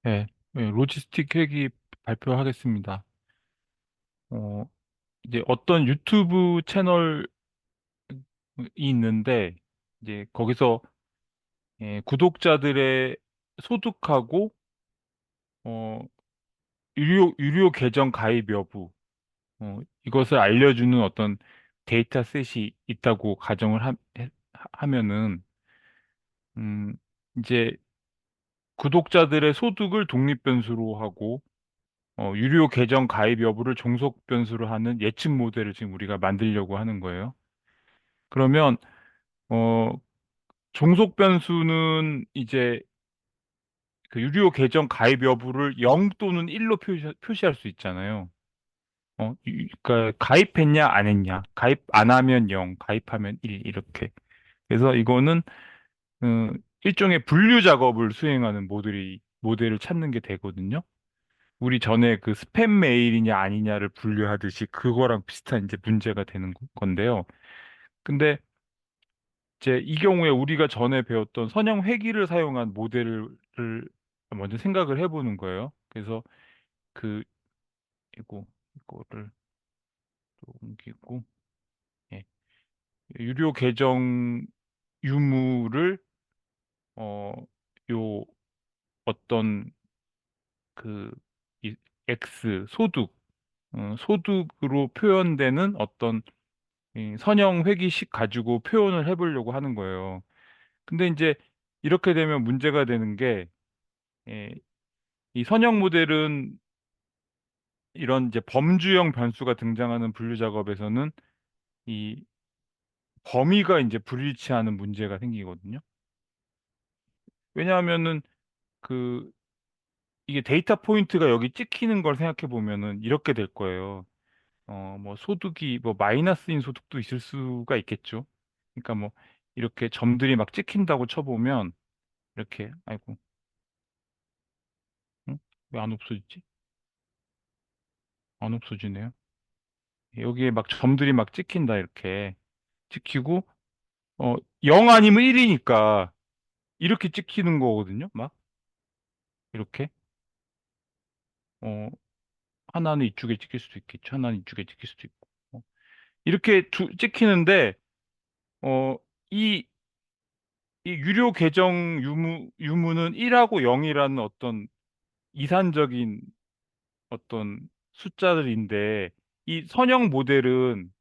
네, 로지스틱 회기 발표하겠습니다. 어, 이제 어떤 유튜브 채널이 있는데, 이제 거기서 구독자들의 소득하고, 어, 유료 계정 가입 여부, 이것을 알려주는 어떤 데이터셋이 있다고 가정을 하면은, 음, 이제 구독자들의 소득을 독립 변수로 하고, 유료 계정 가입 여부를 종속 변수로 하는 예측 모델을 지금 우리가 만들려고 하는 거예요. 그러면, 어, 종속 변수는 이제 그 유료 계정 가입 여부를 0 또는 1로 표시할 수 있잖아요. 그러니까 가입했냐, 안 했냐. 가입 안 하면 0, 가입하면 1, 이렇게. 그래서 이거는, 어, 일종의 분류 작업을 수행하는 모델을 찾는 게 되거든요. 우리 전에 그 스팸 메일이냐 아니냐를 분류하듯이 그거랑 비슷한 이제 문제가 되는 건데요. 근데 이제 이 경우에 우리가 전에 배웠던 선형 회귀를 사용한 모델을 먼저 생각을 해보는 거예요. 그래서 그 이거를 또 옮기고, 예. 유료 계정 유무를 어 요 어떤 그 이 X 소득으로 표현되는 어떤 이 선형 회귀식 가지고 표현을 해보려고 하는 거예요. 근데 이제 이렇게 되면 문제가 되는 게, 예, 이 선형 모델은 이런 이제 범주형 변수가 등장하는 분류 작업에서는 이 범위가 이제 불일치하는 문제가 생기거든요. 왜냐하면은 그 이게 데이터 포인트가 여기 찍히는 걸 생각해 보면은 이렇게 될 거예요. 뭐 소득이 뭐 마이너스인 소득도 있을 수가 있겠죠. 그러니까 뭐 이렇게 점들이 막 찍힌다고 쳐보면 이렇게, 아이고, 응? 왜 안 없어지지? 안 없어지네요. 여기에 막 점들이 막 찍힌다, 이렇게. 찍히고, 어, 0 아니면 1이니까 이렇게 찍히는 거거든요. 막, 이렇게. 어, 하나는 이쪽에 찍힐 수도 있겠죠. 하나는 이쪽에 찍힐 수도 있고. 이렇게 찍히는데, 어, 이, 이 유료 계정 유무는 1하고 0이라는 어떤 이산적인 어떤 숫자들인데, 이 선형 모델은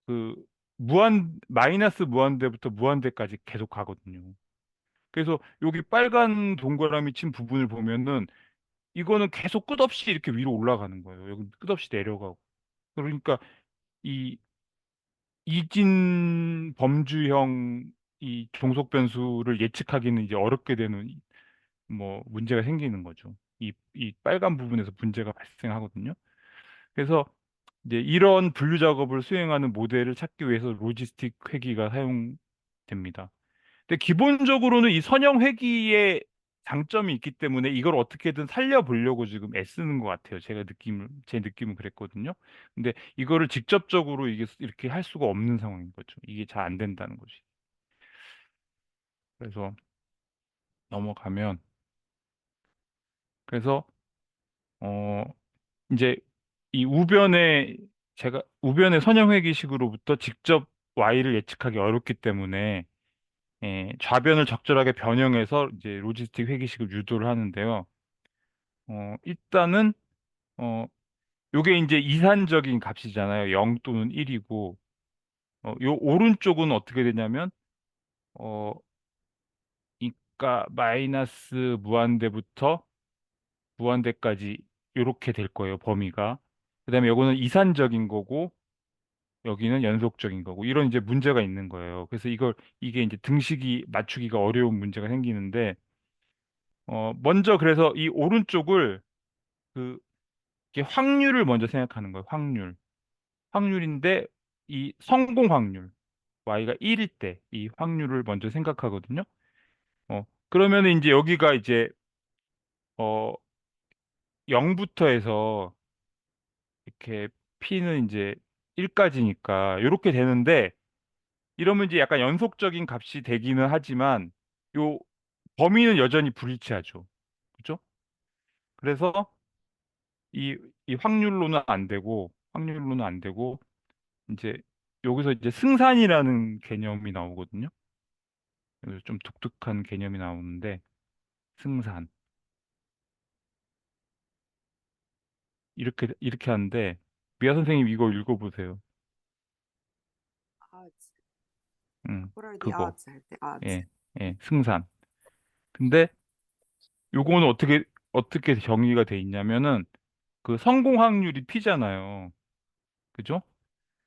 그 마이너스 무한대부터 무한대까지 계속 가거든요. 그래서 여기 빨간 동그라미 친 부분을 보면은 이거는 계속 끝없이 이렇게 위로 올라가는 거예요. 여기 끝없이 내려가고. 그러니까 이 이진 범주형 이 종속 변수를 예측하기는 이제 어렵게 되는 뭐 문제가 생기는 거죠. 이 빨간 부분에서 문제가 발생하거든요. 그래서 이제 이런 분류 작업을 수행하는 모델을 찾기 위해서 로지스틱 회귀가 사용됩니다. 근데 기본적으로는 이 선형 회귀의 장점이 있기 때문에 이걸 어떻게든 살려보려고 지금 애쓰는 것 같아요. 제 느낌은 그랬거든요. 근데 이거를 직접적으로 이게 이렇게 할 수가 없는 상황인 거죠. 이게 잘 안 된다는 거지. 그래서 넘어가면, 그래서, 어, 이제 이 우변의 선형 회귀식으로부터 직접 Y를 예측하기 어렵기 때문에, 좌변을 적절하게 변형해서 이제 로지스틱 회귀식을 유도를 하는데요. 일단은, 어, 요게 이제 이산적인 값이잖아요. 0 또는 1이고, 요 오른쪽은 어떻게 되냐면, 어, 그러니까 마이너스 무한대부터 무한대까지 요렇게 될 거예요, 범위가. 그다음에 요거는 이산적인 거고, 여기는 연속적인 거고, 이런 이제 문제가 있는 거예요. 그래서 이게 이제 등식이 맞추기가 어려운 문제가 생기는데, 먼저 그래서 이 오른쪽을 그 이게 확률을 먼저 생각하는 거예요. 확률인데 이 성공 확률 y가 1일 때 이 확률을 먼저 생각하거든요. 그러면 이제 여기가 이제 어 0부터 해서 이렇게 p는 이제 1까지니까 이렇게 되는데, 이러면 이제 약간 연속적인 값이 되기는 하지만 요 범위는 여전히 불일치하죠. 그죠? 그래서 이, 이 확률로는 안 되고, 이제 여기서 이제 승산이라는 개념이 나오거든요. 여기서 좀 독특한 개념이 나오는데, 승산. 이렇게 하는데, 미아 선생님 이거 읽어보세요. odds. 응, What are the 그거. odds 할 때 odds. 예, 예, 승산. 근데 요거는 어떻게 정의가 돼 있냐면은, 그 성공 확률이 P잖아요. 그죠?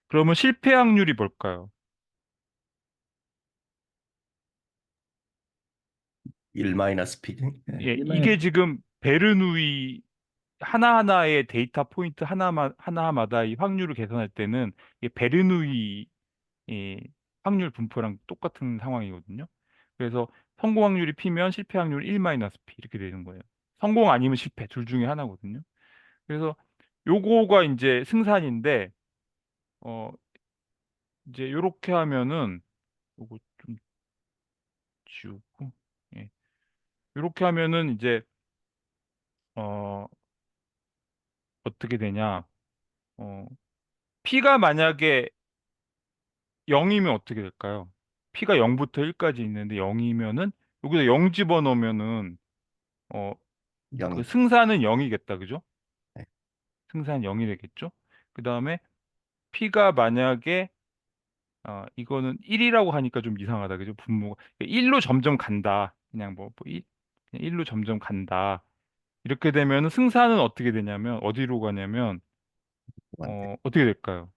그러면 실패 확률이 뭘까요? 1 마이너스 P. 예, 예, 1 이게 마이너스. 지금 베르누이 하나하나의 데이터 포인트 하나마다 이 확률을 계산할 때는 이 베르누이 이 확률 분포랑 똑같은 상황이거든요. 그래서 성공 확률이 P면 실패 확률이 1 마이너스 P 이렇게 되는 거예요. 성공 아니면 실패 둘 중에 하나거든요. 그래서 요거가 이제 승산인데 어 이제 요렇게 하면은 요거 좀 지우고 예. 요렇게 하면은 이제 어 어떻게 되냐? 어 P가 만약에 0이면 어떻게 될까요? P가 0부터 1까지 있는데 0이면은 여기다 0 집어넣으면은 어 그 0이죠. 승산은 0이겠다. 그죠? 네. 승산 0이 되겠죠? 그다음에 P가 만약에 이거는 1이라고 하니까 좀 이상하다. 그죠? 분모가 1로 점점 간다. 그냥 1로 점점 간다. 이렇게 되면 승산은 어떻게 되냐면 어디로 가냐면 무한대. 어떻게 될까요?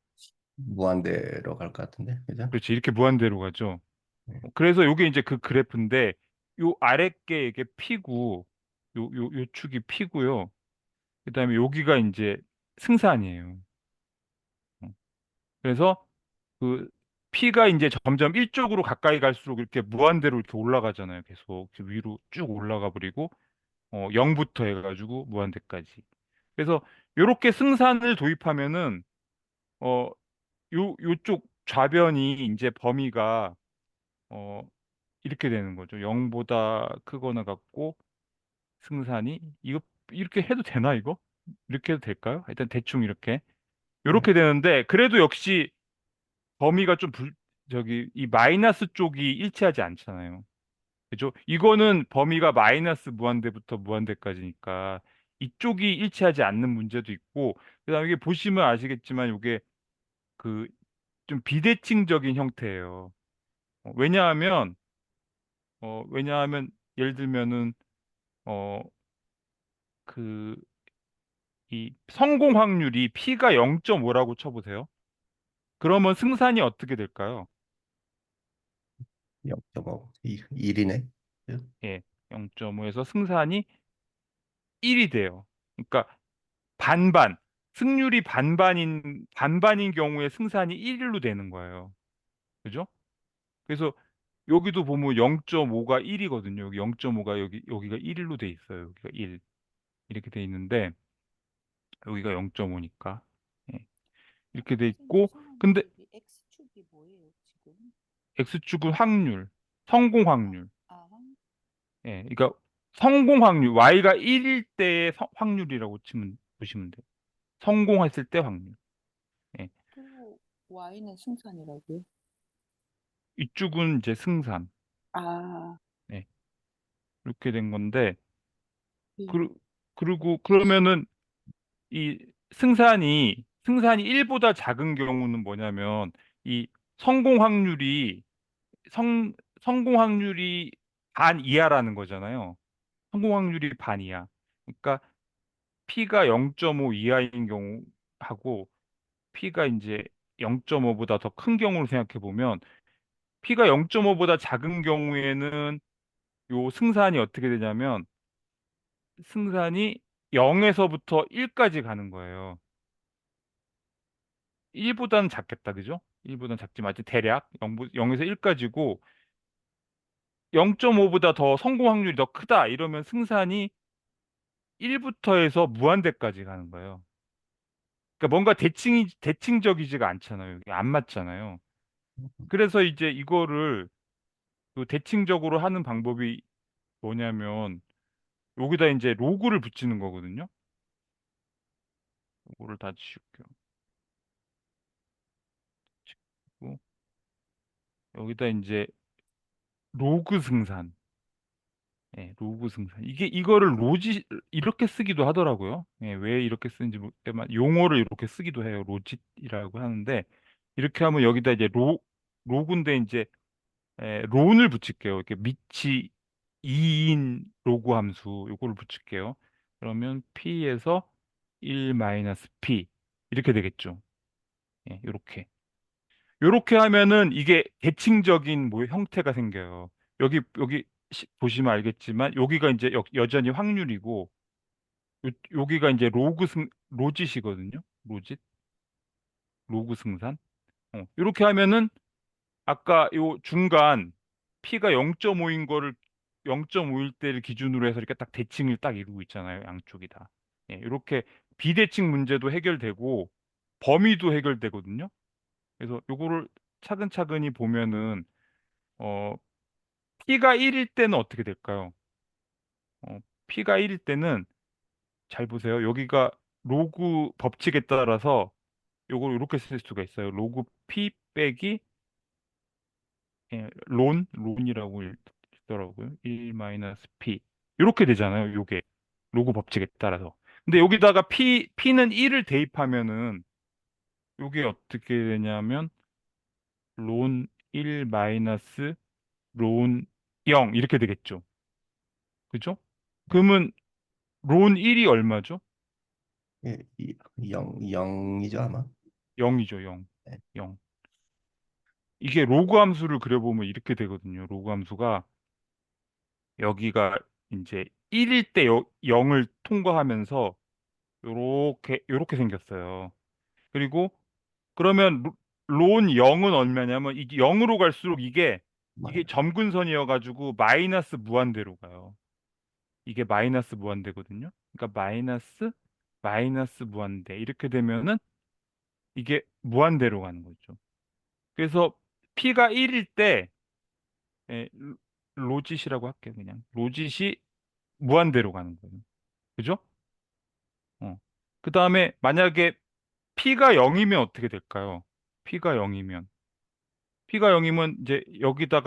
무한대로 갈 것 같은데, 그죠? 그렇지. 이렇게 무한대로 가죠. 네. 그래서 요게 이제 그 그래프인데 요 아래 게 이게 P고 요 축이 P고요. 그다음에 여기가 이제 승산이에요. 어. 그래서 그 P가 이제 점점 1쪽으로 가까이 갈수록 이렇게 무한대로 이렇게 올라가잖아요. 계속 이렇게 위로 쭉 올라가 버리고 0부터 해가지고 무한대까지. 그래서 요렇게 승산을 도입하면은 어 요쪽 좌변이 이제 범위가 어 이렇게 되는 거죠. 0보다 크거나 같고 승산이 이거 이렇게 해도 되나 이거? 이렇게 해도 될까요? 일단 대충 네. 이렇게 되는데 그래도 역시 범위가 저기 이 마이너스 쪽이 일치하지 않잖아요. 그죠? 이거는 범위가 마이너스 무한대부터 무한대까지니까 이쪽이 일치하지 않는 문제도 있고 그다음에 이게 보시면 아시겠지만 이게 그 좀 비대칭적인 형태예요. 왜냐하면 예를 들면은 어 그 이 성공 확률이 P가 0.5라고 쳐보세요. 그러면 승산이 어떻게 될까요? 0.5. 1이네. 예, 0.5에서 승산이 1이 돼요. 그러니까 반반, 승률이 반반인 경우에 승산이 1로 되는 거예요. 그죠? 그래서 여기도 보면 0.5가 1이거든요. 여기 0.5가 여기가 1로 돼 있어요. 여기가 1. 이렇게 돼 있는데 여기가 0.5니까. 이렇게 돼 선생님 있고 죄송한데 근데 여기 X축이 뭐예요 지금? X축은 확률, 성공 아, 확률. 아, 예, 그러니까 성공 확률, Y가 1일 때의 확률이라고 보시면 돼요. 성공했을 때 확률. 예, 또 Y는 승산이라고요? 이쪽은 이제 승산. 아, 예, 이렇게 된 건데, 예. 그, 그리고 그러면은 이 승산이 1보다 작은 경우는 뭐냐면 이 성공 확률이 성 성공 확률이 반 이하라는 거잖아요. 성공 확률이 반 이하. 그러니까 P가 0.5 이하인 경우하고 P가 이제 0.5보다 더 큰 경우를 생각해 보면 P가 0.5보다 작은 경우에는 요 승산이 어떻게 되냐면 승산이 0에서부터 1까지 가는 거예요. 1보다는 작겠다, 그죠? 1보다는 작지만 하여튼 대략 0에서 1까지고 0.5보다 더 성공 확률이 더 크다 이러면 승산이 1부터 해서 무한대까지 가는 거예요. 그러니까 뭔가 대칭적이지가 않잖아요. 이게 안 맞잖아요. 그래서 이제 이거를 그 대칭적으로 하는 방법이 뭐냐면 여기다 이제 로그를 붙이는 거거든요. 요거를 다 지울게요. 그리고 여기다 이제 로그 승산. 예, 로그 승산. 이거를 이렇게 쓰기도 하더라고요. 예, 왜 이렇게 쓰는지 모르겠지만 용어를 이렇게 쓰기도 해요. 로짓이라고 하는데 이렇게 하면 여기다 이제 로그인데 이제 론을 붙일게요. 이렇게 밑이 2인 로그 함수 요거를 붙일게요. 그러면 p에서 1 마이너스 p 이렇게 되겠죠. 예, 요렇게 하면은 이게 대칭적인 뭐 형태가 생겨요. 여기 보시면 알겠지만 여기가 이제 여전히 확률이고 여기가 이제 로짓이거든요. 로그 승산. 이렇게 하면은 아까 요 중간 P가 0.5인 거를 0.5일 때를 기준으로 해서 이렇게 딱 대칭을 딱 이루고 있잖아요. 양쪽이 다. 예, 이렇게 비대칭 문제도 해결되고 범위도 해결되거든요. 그래서 요거를 차근차근히 보면은 어 P가 1일 때는 어떻게 될까요? P가 1일 때는 잘 보세요. 여기가 로그 법칙에 따라서 요걸 이렇게 쓸 수가 있어요. 로그 P 빼기 론이라고 있더라고요. 1 마이너스 P. 이렇게 되잖아요. 요게 로그 법칙에 따라서. 근데 여기다가 P는 1을 대입하면은 요게 어떻게 되냐면 론 1 마이너스 론 0 이렇게 되겠죠. 그죠? 그러면 론 1이 얼마죠? 예, 0이죠 아마. 0이죠, 0. 네. 0. 이게 로그 함수를 그려보면 이렇게 되거든요. 로그 함수가 여기가 이제 1일 때 0을 통과하면서 요렇게 생겼어요. 그리고 그러면 론 0은 얼마냐면 이게 0으로 갈수록 이게 맞아요. 점근선이어 가지고 마이너스 무한대로 가요. 이게 마이너스 무한대거든요. 그러니까 마이너스 무한대 이렇게 되면은 이게 무한대로 가는 거죠. 그래서 P가 1일 때 예, 로짓이라고 할게요, 그냥. 로짓이 무한대로 가는 거예요. 그죠? 그 다음에 만약에 P가 0이면 어떻게 될까요? P가 0이면. P가 0이면 이제 여기가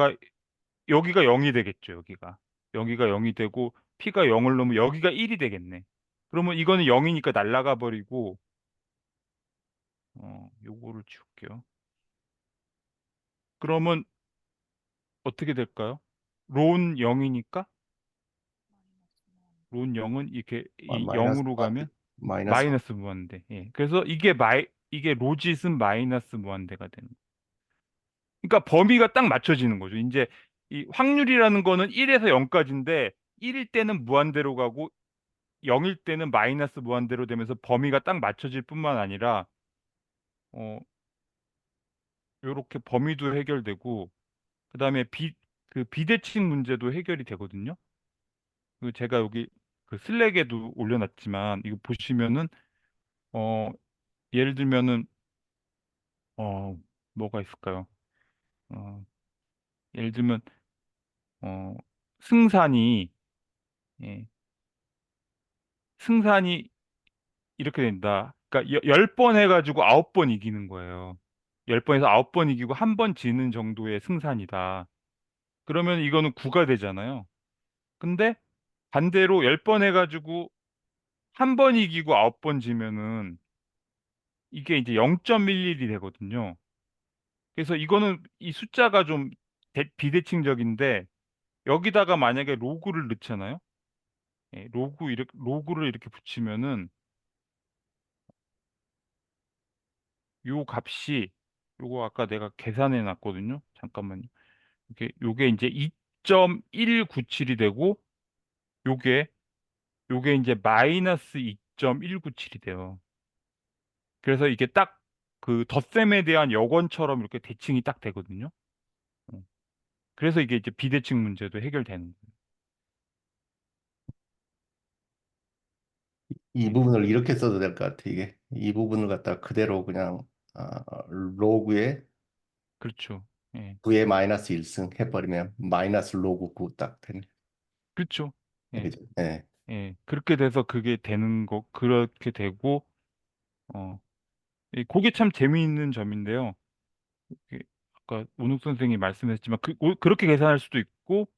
0이 되겠죠, 여기가. 여기가 0이 되고 P가 0을 넣으면 여기가 1이 되겠네. 그러면 이거는 0이니까 날아가 버리고, 요거를 지울게요. 그러면 어떻게 될까요? 론 0이니까 론 0은 이렇게 이 마이너스 0으로 무한대. 가면 마이너스 마이너스 무한대. 예. 그래서 이게 로짓은 마이너스 무한대가 되는 거예요. 그러니까 범위가 딱 맞춰지는 거죠. 이제 이 확률이라는 거는 1에서 0까지인데 1일 때는 무한대로 가고 0일 때는 마이너스 무한대로 되면서 범위가 딱 맞춰질 뿐만 아니라 어 요렇게 범위도 해결되고 그다음에 그 비대칭 문제도 해결이 되거든요. 그 제가 여기 그 슬랙에도 올려놨지만 이거 보시면은 어 예를 들면은 어 뭐가 있을까요? 어 예를 들면 어 승산이 예, 승산이 이렇게 된다. 그러니까 10번 해가지고 9번 이기는 거예요. 10번에서 9번 이기고 한 번 지는 정도의 승산이다. 그러면 이거는 9가 되잖아요. 근데 반대로 10번 해가지고 한 번 이기고 9번 지면은 이게 이제 0.11이 되거든요. 그래서 이거는 이 숫자가 좀 비대칭적인데 여기다가 만약에 로그를 넣잖아요. 예, 로그를 이렇게 붙이면은 요 값이 요거 아까 내가 계산해 놨거든요. 잠깐만요. 요게 이제 2.197이 되고 요게 요게 이제 마이너스 2.197이 돼요. 그래서 이게 딱 그 덧셈에 대한 여건처럼 이렇게 대칭이 딱 되거든요. 어. 그래서 이게 이제 비대칭 문제도 해결되는 거예요. 이 예, 부분을 이렇게 써도 될 것 같아 이게. 이 부분을 갖다 그대로 그냥 로그에 그렇죠. 예, 9의 마이너스 1승 해버리면 마이너스 로그 9 딱 되네. 그렇죠. 예, 그죠? 예. 그렇게 돼서 그게 되는 거, 그렇게 되고, 어, 그게 참 재미있는 점인데요. 이게 아까 원욱 선생님이 말씀하셨지만, 그렇게 계산할 수도 있고,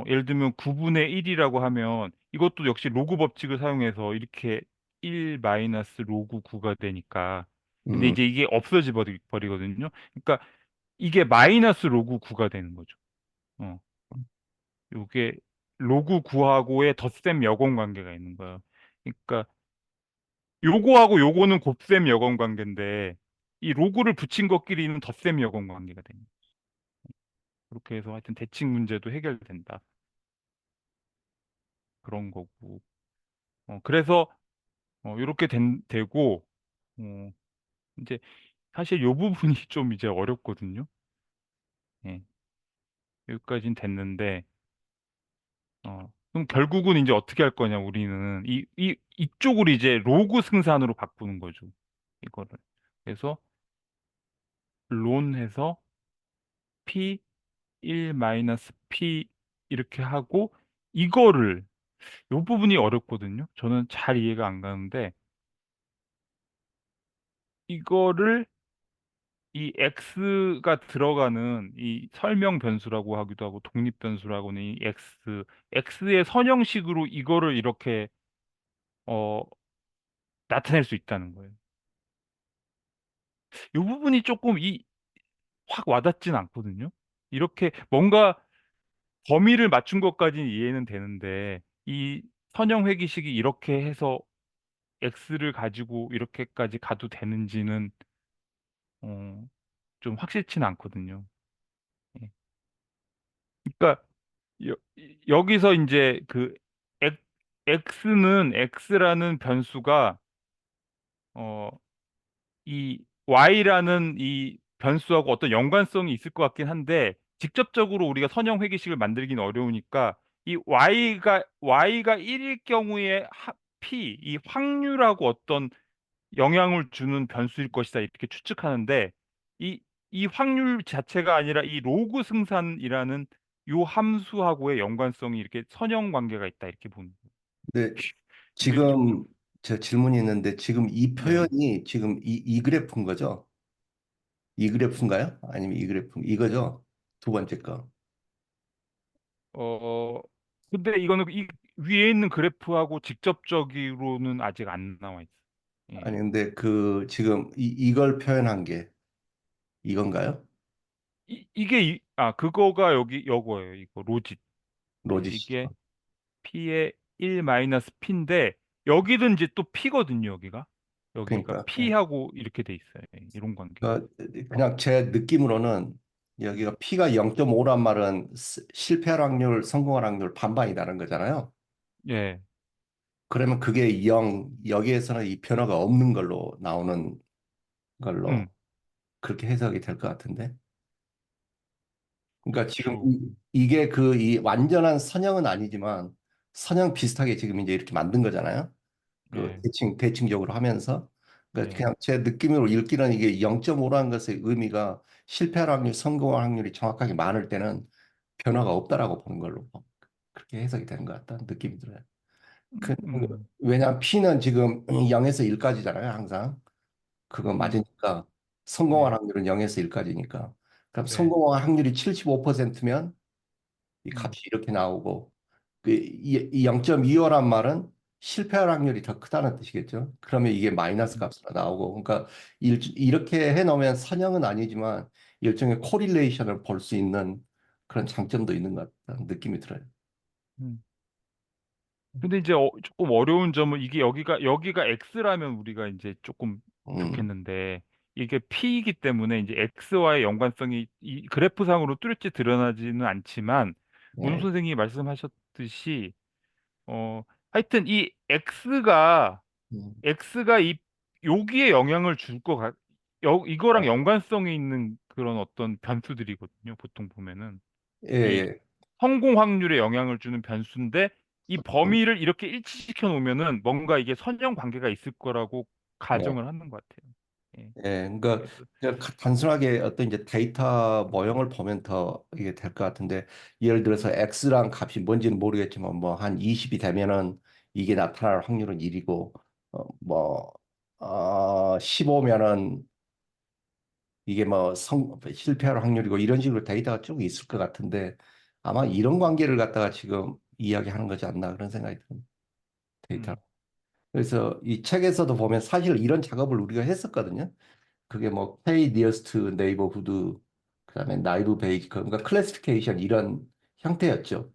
예를 들면 9분의 1이라고 하면 이것도 역시 로그 법칙을 사용해서 이렇게 1 마이너스 로그 9가 되니까. 근데 음, 이제 이게 없어져 버리거든요. 그러니까 이게 마이너스 로그 9가 되는 거죠. 어, 요게 로그 9하고의 덧셈 여건 관계가 있는 거예요. 그러니까 요거하고 요거는 곱셈 여건 관계인데 이 로그를 붙인 것끼리는 덧셈 여건 관계가 됩니다. 그렇게 해서 하여튼 대칭 문제도 해결된다. 그런 거고. 그래서 이렇게 되고 어, 이제 사실 요 부분이 좀 이제 어렵거든요. 예, 여기까지는 됐는데 그럼 결국은 이제 어떻게 할 거냐 우리는 이쪽으로 이제 로그 승산으로 바꾸는 거죠. 이거를. 그래서 론해서 p 1 마이너스 p 이렇게 하고 이거를 요 부분이 어렵거든요. 저는 잘 이해가 안 가는데 이거를 이 x가 들어가는 이 설명 변수라고 하기도 하고 독립 변수라고는 이 x의 선형식으로 이거를 이렇게 어, 나타낼 수 있다는 거예요. 이 부분이 조금 확 와닿진 않거든요. 이렇게 뭔가 범위를 맞춘 것까지는 이해는 되는데 이 선형 회귀식이 이렇게 해서 x를 가지고 이렇게까지 가도 되는지는 어, 좀 확실치는 않거든요. 예. 그러니까 여, 여기서 이제 그 x라는 변수가 어, 이 y라는 이 변수하고 어떤 연관성이 있을 것 같긴 한데 직접적으로 우리가 선형 회귀식을 만들기는 어려우니까 이 y가 1일 경우에 p 이 확률하고 어떤 영향을 주는 변수일 것이다 이렇게 추측하는데 이 이 확률 자체가 아니라 이 로그 승산이라는 요 함수하고의 연관성이 이렇게 선형 관계가 있다 이렇게 보는 거예요. 근데 이게 좀 지금 저 질문이 있는데 지금 이 네. 표현이 지금 이 그래프인 거죠? 이 그래프인가요? 아니면 이 그래프 이거죠? 두 번째 거. 어 근데 이거는 이 위에 있는 그래프하고 직접적으로는 아직 안 나와 있어요. 아니 예. 근데 그 지금 이걸 표현한 게 이건가요? 그거가 여기 요거예요. 이거 로짓. 예, 이게 로지시죠. P의 1 마이너스 P인데 여기는 이제 또 P거든요, 여기가 그러니까 예. P하고 이렇게 돼 있어요. 예, 이런 관계가. 그냥 제 느낌으로는 음. 여기가 P가 0.5란 말은 실패할 확률, 성공할 확률 반반이라는 거잖아요. 예. 그러면 그게 0, 여기에서는 이 변화가 없는 걸로 나오는 걸로 음. 그렇게 해석이 될 것 같은데. 그러니까 지금 그렇죠. 이게 그 이 완전한 선형은 아니지만 선형 비슷하게 지금 이제 이렇게 만든 거잖아요. 그 예. 대칭적으로 하면서 그러니까 예. 그냥 제 느낌으로 읽기는 이게 0.5라는 것의 의미가 실패할 확률, 성공할 확률이 정확하게 많을 때는 변화가 없다라고 보는 걸로 그렇게 해석이 되는 것 같다는 느낌이 들어요. 그, 음. 왜냐하면 P는 지금 0에서 1까지잖아요, 항상. 그거 음. 맞으니까 성공할 네. 확률은 0에서 1까지니까. 그럼 네. 성공할 확률이 75%면 이 음. 값이 이렇게 나오고 이 0.25란 말은 실패할 확률이 더 크다는 뜻이겠죠. 그러면 이게 마이너스 음. 값으로 나오고 그러니까 이렇게 해놓으면 선형은 아니지만 일종의 코릴레이션을 볼 수 있는 그런 장점도 있는 것 같다는 느낌이 들어요. 음. 근데 이제 조금 어려운 점은 이게 여기가 X라면 우리가 이제 조금 음, 좋겠는데 이게 P이기 때문에 이제 X와의 연관성이 이 그래프상으로 뚜렷이 드러나지는 않지만 문호 네, 선생님이 말씀하셨듯이 하여튼 이 음, X가 이 여기에 영향을 줄 것 이거랑 네. 연관성이 있는 그런 어떤 변수들이거든요. 보통 보면은 예, 이 예. 성공 확률에 영향을 주는 변수인데 이 음, 범위를 이렇게 일치시켜 놓으면은 뭔가 이게 선형 관계가 있을 거라고 네. 가정을 하는 것 같아요. 예. 예, 그러니까 그래서 그냥 단순하게 어떤 이제 데이터 모형을 보면 더 이게 될 것 같은데 예를 들어서 x랑 값이 뭔지는 모르겠지만 뭐 한 20이 되면은 이게 나타날 확률은 1이고, 15면은 이게 실패할 확률이고 이런 식으로 데이터가 쭉 있을 것 같은데 아마 이런 관계를 갖다가 지금 이야기하는 거지 않나 그런 생각이 듭니다. 데이터. 음, 그래서 이 책에서도 보면 사실 이런 작업을 우리가 했었거든요. 그게 뭐 K 니어스트 네이버후드 그다음에 나이브 베이지 그러니까 클래시피케이션 이런 형태였죠.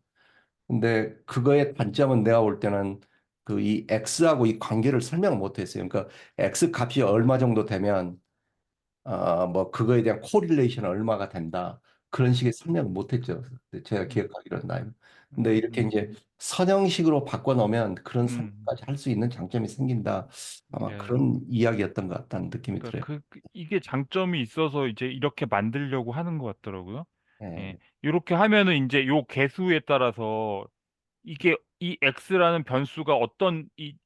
근데 그거의 단점은 내가 볼 때는 그 이 X하고 이 관계를 설명을 못 했어요. 그러니까 X 값이 얼마 정도 되면 그거에 대한 코릴레이션 얼마가 된다. 그런 식의 설명을 못 했죠. 제가 음, 기억하기로는 나요. 근데 이렇게 음, 이제 선형식으로 바꿔놓으면 그런 음, 설명까지 할 수 있는 장점이 생긴다. 아마 예. 그런 이야기였던 것 같다는 느낌이 그러니까 들어요. 이게 장점이 있어서 이제 이렇게 만들려고 하는 것 같더라고요. 예. 예. 이렇게 하면은 이제 요 개수에 따라서 이게 이 x라는 변수가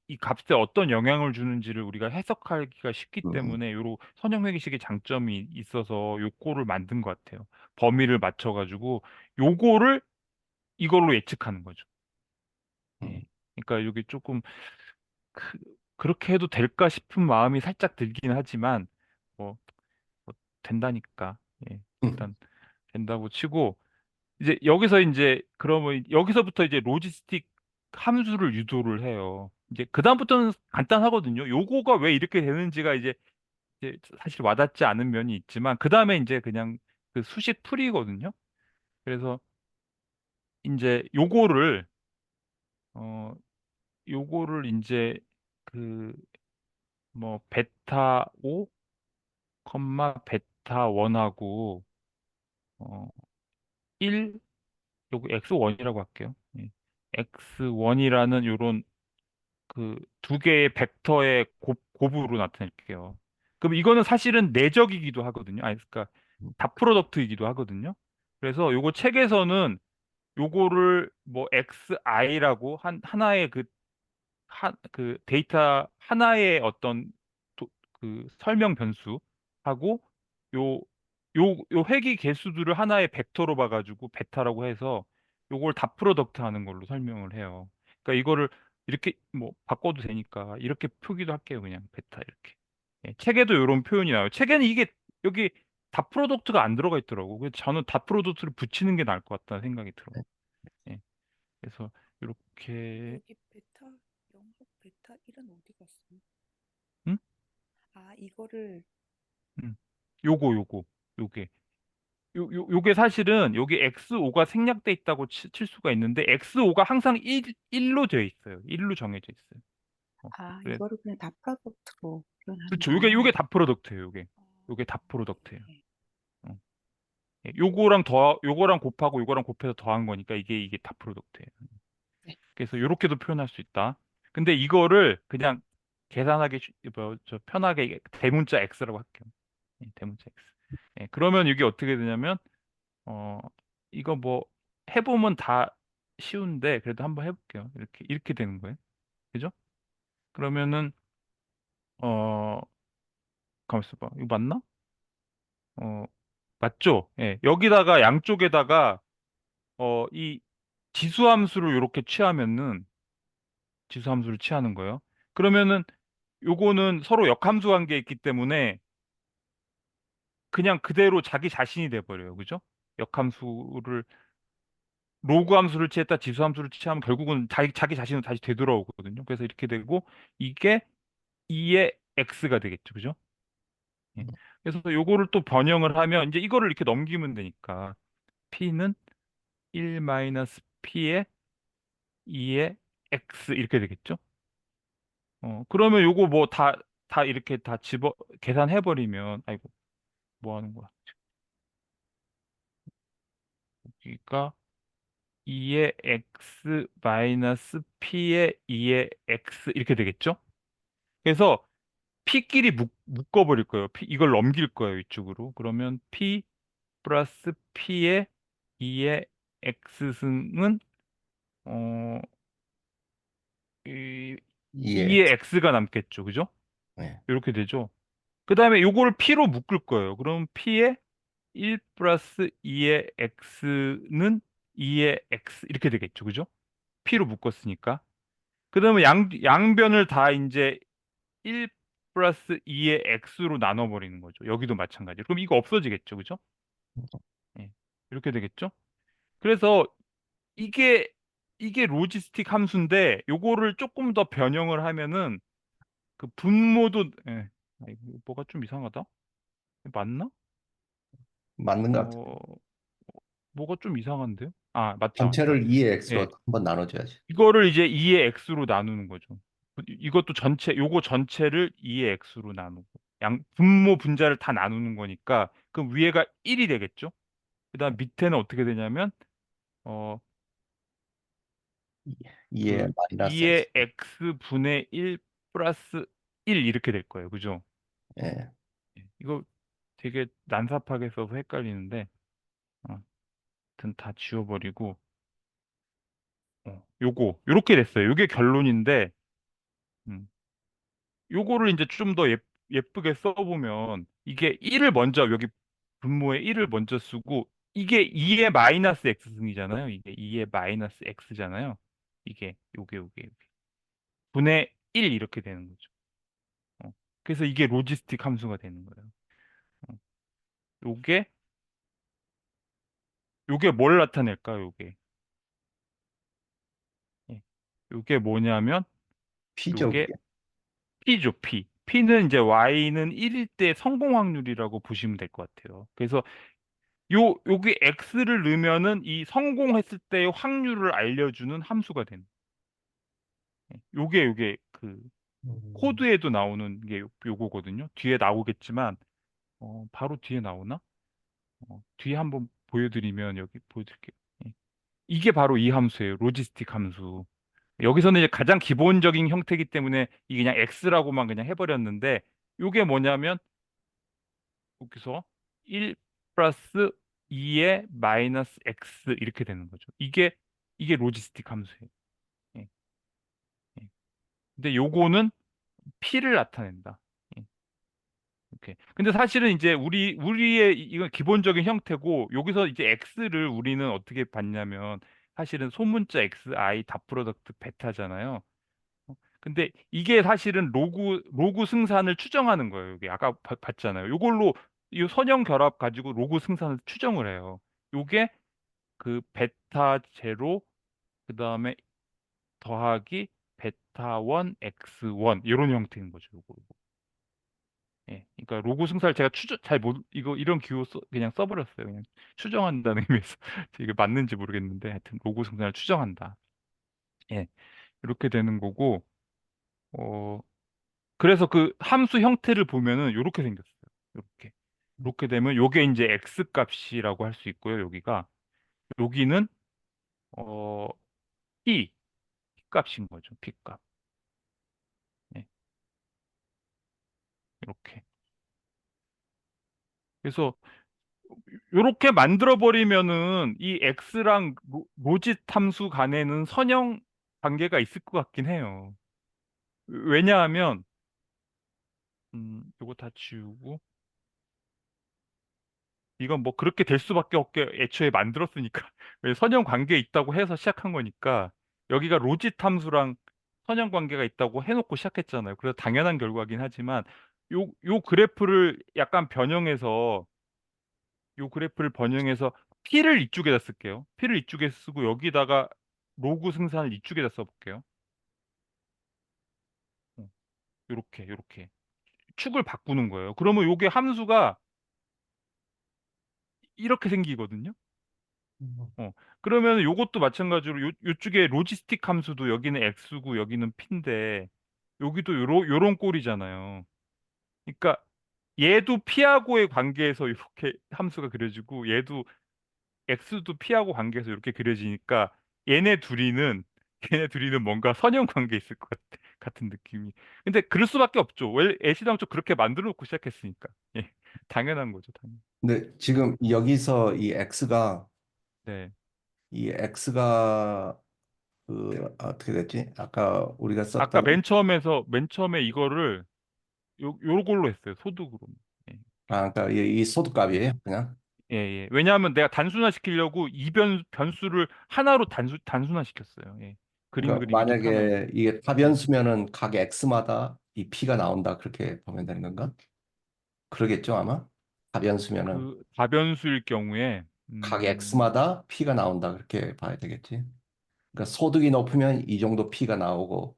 이 값에 어떤 영향을 주는지를 우리가 해석하기가 쉽기 음, 때문에 요로 선형회계식의 장점이 있어서 요거를 만든 것 같아요. 범위를 맞춰가지고 요거를 이걸로 예측하는 거죠. 예. 음, 그러니까 여기 조금 그, 그렇게 해도 될까 싶은 마음이 살짝 들긴 하지만 뭐, 뭐 된다니까. 예. 음, 일단 된다고 치고 이제 여기서 이제 그러면 여기서부터 이제 로지스틱 함수를 유도를 해요. 이제 그다음부터는 간단하거든요. 요거가 왜 이렇게 되는지가 이제 사실 와닿지 않은 면이 있지만 그다음에 이제 그냥 그 수식 풀이거든요. 그래서 이제 어 요거를 이제 그 뭐 베타 5, 베타 1하고 어 1, 요거 x1이라고 할게요. 예. x1이라는 요런 그 두 개의 벡터의 곱으로 나타낼게요. 그럼 이거는 사실은 내적이기도 하거든요. 아니, 그러니까 음, 다 프로덕트이기도 하거든요. 그래서 요거 책에서는 요거를 뭐 xi라고 하나의 그 데이터 하나의 어떤 그 설명 변수하고 요, 요 회귀 개수들을 하나의 벡터로 봐가지고 베타라고 해서 요걸 다 프로덕트 하는 걸로 설명을 해요. 그러니까 이거를 이렇게 뭐 바꿔도 되니까 이렇게 표기도 할게요. 그냥 베타 이렇게. 예, 책에도 이런 표현이 나와요. 책에는 이게 여기 다 프로덕트가 안 들어가 있더라고. 그래서 저는 다 프로덕트를 붙이는 게 나을 것 같다는 생각이 들어요. 네. 예, 그래서 이렇게 여기 베타, 영국 베타 1은 어디 갔어? 음? 아, 이거를, 음. 요거 요게 요게 사실은 여기 XO가 생략돼 있다고 칠 수가 있는데 XO가 항상 1로 되어 있어요. 1로 정해져 있어요. 아, 그래 이거를 그냥 다 프로덕트로 그렇죠. 요게 표현하는구나. 다 프로덕트예요. 어, 요게 다 프로덕트예요. 네. 어. 예, 요거랑 곱하고 요거랑 곱해서 더한 거니까 이게 다 프로덕트예요. 네. 그래서 요렇게도 표현할 수 있다. 근데 이거를 그냥 계산하기 저 편하게 대문자 X라고 할게요. 예, 대문자 X. 예, 그러면 이게 어떻게 되냐면 어, 이거 뭐 해보면 다 쉬운데 그래도 한번 해볼게요. 이렇게 되는 거예요. 그죠? 그러면은 어, 가만 있어봐. 이거 맞나? 어, 맞죠? 예. 여기다가 양쪽에다가 이 지수함수를 이렇게 취하면은 지수함수를 취하는 거예요. 그러면은 요거는 서로 역함수 관계에 있기 때문에 그냥 그대로 자기 자신이 돼버려요. 그죠? 역함수를 로그 함수를 취했다 지수 함수를 취하면 결국은 자기 자신은 다시 되돌아오거든요. 그래서 이렇게 되고 이게 2의 x가 되겠죠. 그죠? 예. 그래서 요거를 또 변형을 하면 이제 이거를 이렇게 넘기면 되니까 p는 1 p의 2의 x 이렇게 되겠죠? 그러면 요거 뭐 다 이렇게 다 집어 계산해 버리면 아이고 뭐 하는 거야? 여기가 2의 x p의 2의 x 이렇게 되겠죠? 그래서 P끼리 묶어버릴 거예요. 이걸 넘길 거예요, 이쪽으로. 그러면 P 플러스 P의 2의 X승은, 어, 2의 EX. X가 남겠죠. 그죠? 네. 이렇게 되죠. 그 다음에 요거를 P로 묶을 거예요. 그럼 P의 1 플러스 2의 X는 2의 X. 이렇게 되겠죠. 그죠? P로 묶었으니까. 그러면 양변을 다 이제 1 플러스 2의 x로 나눠버리는 거죠. 여기도 마찬가지로. 그럼 이거 없어지겠죠. 그죠? 예. 이렇게 되겠죠? 그래서 이게, 이게 로지스틱 함수인데, 요거를 조금 더 변형을 하면은, 그 분모도, 예. 아, 이거 뭐가 좀 이상하다? 맞나? 맞는 것 같아요. 뭐가 좀 이상한데요? 아, 맞다, 맞다. 전체를 2의 x로 예. 한번 나눠줘야지. 이거를 이제 2의 x로 나누는 거죠. 이것도 전체, 요거 전체를 2의 x로 나누고. 분모 분자를 다 나누는 거니까, 그럼 위에가 1이 되겠죠? 그다음 밑에는 어떻게 되냐면, 어, 2의 그 마이너스 x. 2의 x 분의 1 플러스 1 이렇게 될 거예요. 그죠? 예. 예. 이거 되게 난삽하게 써서 헷갈리는데, 아무튼 다 지워버리고, 요렇게 됐어요. 요게 결론인데, 음, 요거를 이제 좀 더 예쁘게 써보면, 이게 1을 먼저, 여기 분모에 1을 먼저 쓰고, 이게 2의 마이너스 x승이잖아요. 이게 2의 마이너스 x잖아요. 요게. 분의 1 이렇게 되는 거죠. 어. 그래서 이게 로지스틱 함수가 되는 거예요. 어. 요게, 요게 뭘 나타낼까요? 예. 요게 뭐냐면, p죠, 요게 그게. P죠, P. P는 이제 Y는 1일 때 성공 확률이라고 보시면 될 것 같아요. 그래서 여기 X를 넣으면은 이 성공했을 때의 확률을 알려주는 함수가 되는. 요게 그 음. 코드에도 나오는 게 요거거든요. 뒤에 나오겠지만, 바로 뒤에 나오나? 뒤에 한번 보여드리면 여기 보여드릴게요. 예. 이게 바로 이 함수예요. 로지스틱 함수. 여기서는 이제 가장 기본적인 형태이기 때문에 이게 그냥 X라고만 그냥 해버렸는데, 요게 뭐냐면 여기서 1 플러스 2의 마이너스 x 이렇게 되는 거죠. 이게 로지스틱 함수예요. 예, 예. 근데 요거는 p를 나타낸다. 예, 이렇게. 근데 사실은 이제 우리의 이건 기본적인 형태고, 여기서 이제 x를 우리는 어떻게 봤냐면, 사실은 소문자 xi 닷 프로덕트 베타잖아요. 근데 이게 사실은 로그 승산을 추정하는 거예요. 여기 아까 봤잖아요. 요걸로 이 선형 결합 가지고 로그 승산을 추정을 해요. 요게 그 베타 제로 그다음에 더하기 베타 1 x 1 이런 형태인 거죠. 요거. 예. 그러니까 로그 승산을 제가 추정 잘 못 이거 이런 기호 그냥 써버렸어요. 그냥 추정한다는 의미에서 이게 맞는지 모르겠는데 하여튼 로그 승산을 추정한다. 예. 이렇게 되는 거고 어 그래서 그 함수 형태를 보면은 이렇게 생겼어요. 이렇게. 이렇게 되면 요게 이제 x 값이라고 할 수 있고요. 여기는 어 p 값인 거죠. p 값. 네, 이렇게. 그래서 이렇게 만들어 버리면은 이 x랑 로짓 함수 간에는 선형 관계가 있을 것 같긴 해요. 왜냐하면 요거 다 지우고 이건 뭐 그렇게 될 수밖에 없게 애초에 만들었으니까 왜 선형 관계 있다고 해서 시작한 거니까 여기가 로짓 함수랑 선형 관계가 있다고 해놓고 시작했잖아요. 그래서 당연한 결과긴 하지만 요 그래프를 약간 변형해서 요 그래프를 번영해서 P를 이쪽에다 쓸게요. P를 이쪽에 쓰고 여기다가 로그 승산을 이쪽에다 써볼게요. 어, 요렇게 축을 바꾸는 거예요. 그러면 요게 함수가 이렇게 생기거든요. 어, 그러면 요것도 마찬가지로 요쪽에 로지스틱 함수도 여기는 X고 여기는 P인데 여기도 요런 꼴이잖아요. 그러니까 얘도 P하고의 관계에서 이렇게 함수가 그려지고 얘도 X도 P하고 관계에서 이렇게 그려지니까 얘네 둘이는 얘네 둘이는 뭔가 선형 관계 있을 것 같은 느낌이. 근데 그럴 수밖에 없죠. 왜 애시당초 그렇게 만들어 놓고 시작했으니까. 예, 당연한 거죠, 당연. 근데 예, 지금 여기서 네. 이 x가 그 어떻게 됐지? 아까 우리가 아까 썼던 맨 처음에 이거를 요걸로 했어요. 소득으로. 예, 그러니까 이 예, 소득값이에요, 그냥. 예. 왜냐하면 내가 단순화 시키려고 변수를 하나로 단순화 시켰어요. 예. 그림 그러니까 그리기 좀 편하게. 만약에 이게 예. 다변수면은 각 x마다 이 p가 나온다 그렇게 보면 되는 건가? 그러겠죠 아마? 다변수면은 그 다변수일 경우에 각 x마다 p가 나온다 그렇게 봐야 되겠지. 그러니까 소득이 높으면 이 정도 p가 나오고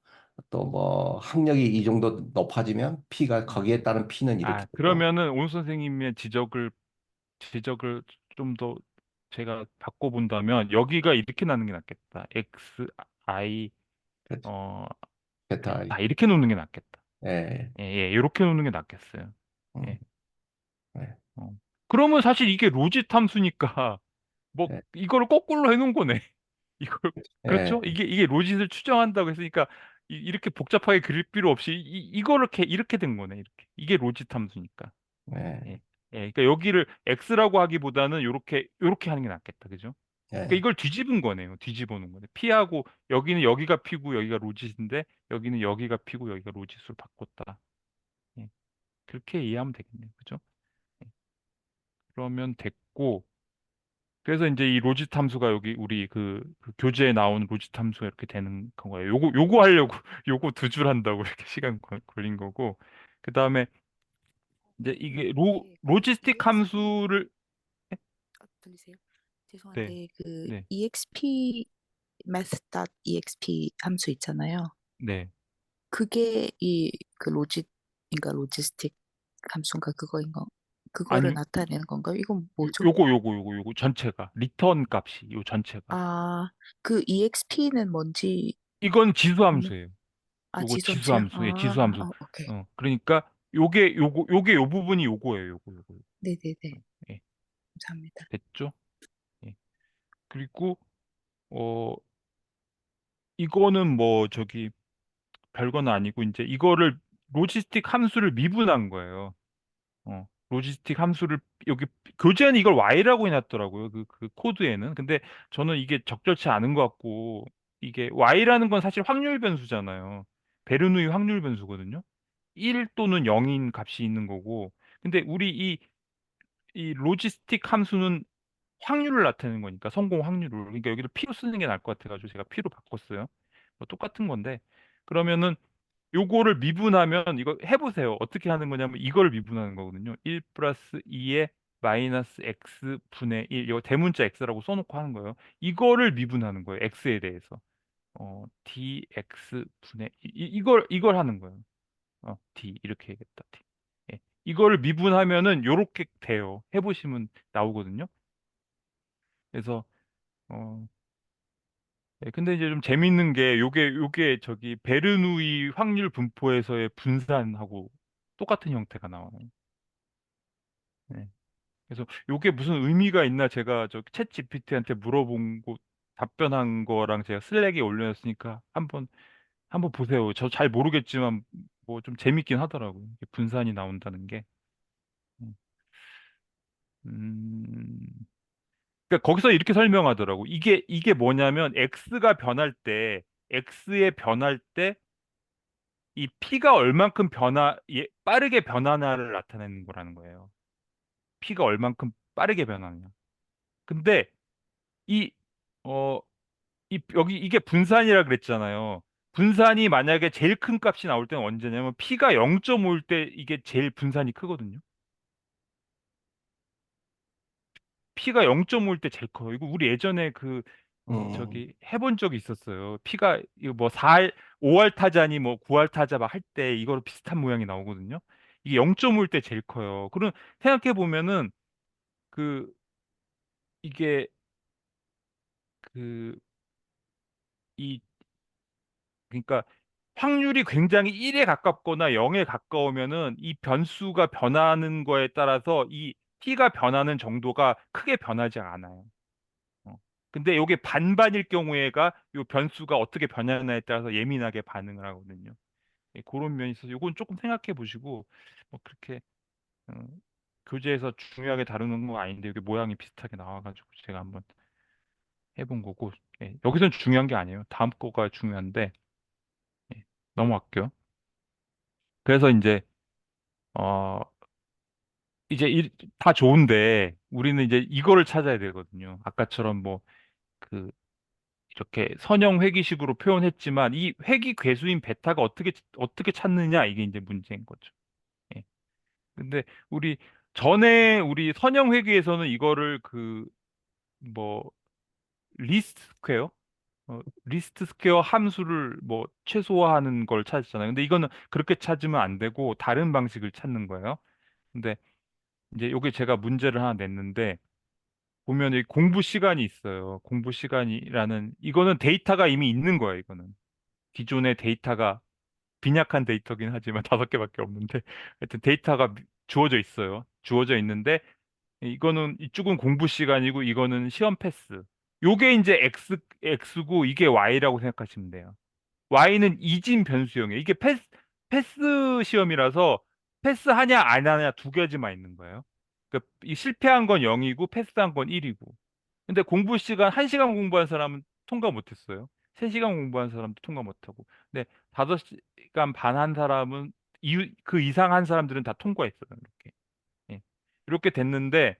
또 뭐 학력이 이 정도 높아지면 p가 음. 거기에 따른 p는 이렇게 아, 되고. 그러면은 온 선생님의 지적을 좀 더 제가 바꿔본다면 여기가 이렇게 나는 게 낫겠다. X, I, 그렇지. 어, 베타 i. 베타 이렇게 놓는 게 낫겠다. 예. 예, 예, 이렇게 놓는 게 낫겠어요. 음, 예. 예. 어. 그러면 사실 이게 로짓 함수니까 뭐 예. 이거를 거꾸로 해놓은 거네. 이걸 예. 그렇죠? 이게 로짓을 추정한다고 했으니까 렇게 복잡하게 그릴 필요 없이 이거를 이렇게 된 거네. 이렇게 이게 로짓 함수니까. 예. 예. 예. 그러니까 여기를 x라고 하기보다는 요렇게 하는 게 낫겠다. 그죠? 그러니까 예. 이걸 뒤집은 거네요. 뒤집어 놓은 거네. p하고 여기는 여기가 p고 여기가 로짓인데 여기는 여기가 p고 여기가 로짓으로 바꿨다. 예. 그렇게 이해하면 되겠네요. 그죠? 예. 그러면 됐고 그래서 이제 이 로짓 함수가 여기 우리 그 교재에 나온 로짓 함수가 이렇게 되는 거예요. 요거 하려고 요거 두 줄 한다고 이렇게 시간 걸린 거고. 그다음에 이제 이게 근데 그 로지스틱 EXP 함수를 들리세요? 네. 죄송한데 그 네. EXP math.exp 함수 있잖아요. 네. 그게 이 그 그러니까 로지스틱 함수인가 그거인 거 그거를 아니 나타내는 건가요? 이건 뭐죠? 요거 전체가 리턴 값이 요 전체가 아, 그 EXP는 뭔지 이건 지수 설명. 함수예요. 아, 요거 지수 지수함수요? 함수. 예, 지수 아, 함수. 오케이. 그러니까 요게 요 부분이 요거예요. 요거. 네네네. 예. 감사합니다. 됐죠? 예. 그리고 어 이거는 뭐 저기 별건 아니고 이제 이거를 로지스틱 함수를 미분한 거예요. 로지스틱 함수를 여기 교재는 이걸 Y라고 해놨더라고요. 그 코드에는. 근데 저는 이게 적절치 않은 것 같고 이게 Y라는 건 사실 확률 변수잖아요. 베르누이 확률 변수거든요. 1 또는 0인 값이 있는 거고. 근데 우리 이 로지스틱 함수는 확률을 나타내는 거니까 성공 확률을. 그러니까 여기를 P로 쓰는 게 나을 것 같아가지고 제가 P로 바꿨어요. 뭐 똑같은 건데. 그러면은 요거를 미분하면 이거 해보세요. 어떻게 하는 거냐면 이걸 미분하는 거거든요. 1 플러스 2의 마이너스 x 분의 1. 이거 대문자 x라고 써놓고 하는 거예요. 이거를 미분하는 거예요. x에 대해서. dx 분의 이걸 하는 거예요. d 이렇게 해야겠다. d. 예. 이거를 미분하면은 요렇게 돼요. 해보시면 나오거든요. 그래서 어, 예, 근데 이제 좀 재밌는 게 요게 저기 베르누이 확률 분포에서의 분산하고 똑같은 형태가 나와요. 예. 그래서 요게 무슨 의미가 있나 제가 저 챗 GPT한테 물어본 거 답변한 거랑 제가 슬랙에 올려놨으니까 한번 보세요. 저 잘 모르겠지만 뭐 좀 재밌긴 하더라고요. 이게 분산이 나온다는 게. 음. 음. 그러니까 거기서 이렇게 설명하더라고. 이게 뭐냐면 x가 변할 때 x의 변할 때 이 P가 얼만큼 빠르게 변하냐를 나타내는 거라는 거예요. P가 얼만큼 빠르게 변하냐. 근데 이, 어, 여기 이게 분산이라 그랬잖아요. 분산이 만약에 제일 큰 값이 나올 때는 언제냐면 P가 0.5일 때 이게 제일 분산이 크거든요. P가 0.5일 때 제일 커요. 이거 우리 예전에 음, 저기 해본 적이 있었어요. P가 이거 뭐 5할 타자니 뭐 9할 타자 막 할 때 이거로 비슷한 모양이 나오거든요. 이게 0.5일 때 제일 커요. 그럼 생각해 보면은 그 이게 그 이 그러니까 확률이 굉장히 1에 가깝거나 0에 가까우면은 이 변수가 변하는 거에 따라서 이 t가 변하는 정도가 크게 변하지 않아요. 어. 근데 이게 반반일 경우에가 이 변수가 어떻게 변하냐에 따라서 예민하게 반응을 하거든요. 예, 그런 면이 있어서 이건 조금 생각해 보시고 뭐 그렇게 어, 교재에서 중요하게 다루는 건 아닌데 이게 모양이 비슷하게 나와가지고 제가 한번 해본 거고 예, 여기서는 중요한 게 아니에요. 다음 거가 중요한데 예, 넘어갈게요. 그래서 어 이제 다 좋은데 우리는 이제 이거를 찾아야 되거든요. 아까처럼 뭐 그 이렇게 선형 회귀식으로 표현했지만 이 회귀 괴수인 베타가 어떻게 찾느냐 이게 이제 문제인 거죠. 예. 근데 우리 우리 선형 회귀에서는 이거를 그 뭐 리스트 스퀘어 리스트 스퀘어 함수를 뭐 최소화하는 걸 찾았잖아요. 근데 이거는 그렇게 찾으면 안 되고 다른 방식을 찾는 거예요. 근데 이제 요게 제가 문제를 하나 냈는데 보면 이 공부 시간이 있어요. 공부 시간이라는 이거는 데이터가 이미 있는 거예요. 이거는 기존의 데이터가 빈약한 데이터긴 하지만 5개밖에 없는데 하여튼 데이터가 주어져 있어요. 주어져 있는데 이거는 이쪽은 공부 시간이고 이거는 시험 패스. 요게 이제 X고 이게 Y라고 생각하시면 돼요. Y는 이진 변수형이에요. 이게 패스 시험이라서 패스하냐 안 하냐 두 가지만 있는 거예요. 그러니까 이 실패한 건 0이고 패스한 건 1이고. 근데 공부 시간 1시간 공부한 사람은 통과 못했어요. 3시간 공부한 사람도 통과 못하고. 근데 5시간 반 한 사람은 그 이상 한 사람들은 다 통과했어요. 이렇게. 예. 이렇게 됐는데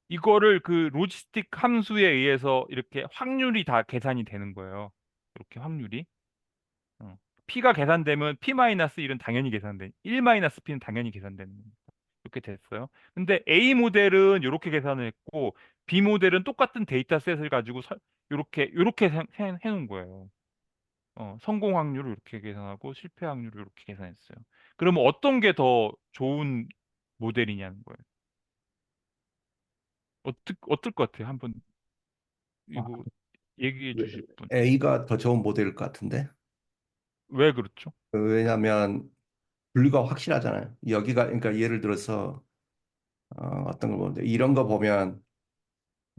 이거를 그 로지스틱 함수에 의해서 이렇게 확률이 다 계산이 되는 거예요. 이렇게 확률이. 어. P가 계산되면 P-1은 당연히 계산돼. 1-P는 당연히 계산되는 겁니다. 이렇게 됐어요. 근데 A 모델은 이렇게 계산을 했고 B 모델은 똑같은 데이터셋을 가지고 이렇게 해놓은 거예요. 성공 확률을 이렇게 계산하고 실패 확률을 이렇게 계산했어요. 그러면 어떤 게 더 좋은 모델이냐는 거예요. 어떨 것 같아요? 한번 이거 얘기해 왜- 주실 분. A가 더 좋은 모델일 것 같은데. 왜 그렇죠? 왜냐하면 분류가 확실하잖아요. 여기가 그러니까 예를 들어서 어떤 걸 보는데 이런 거 보면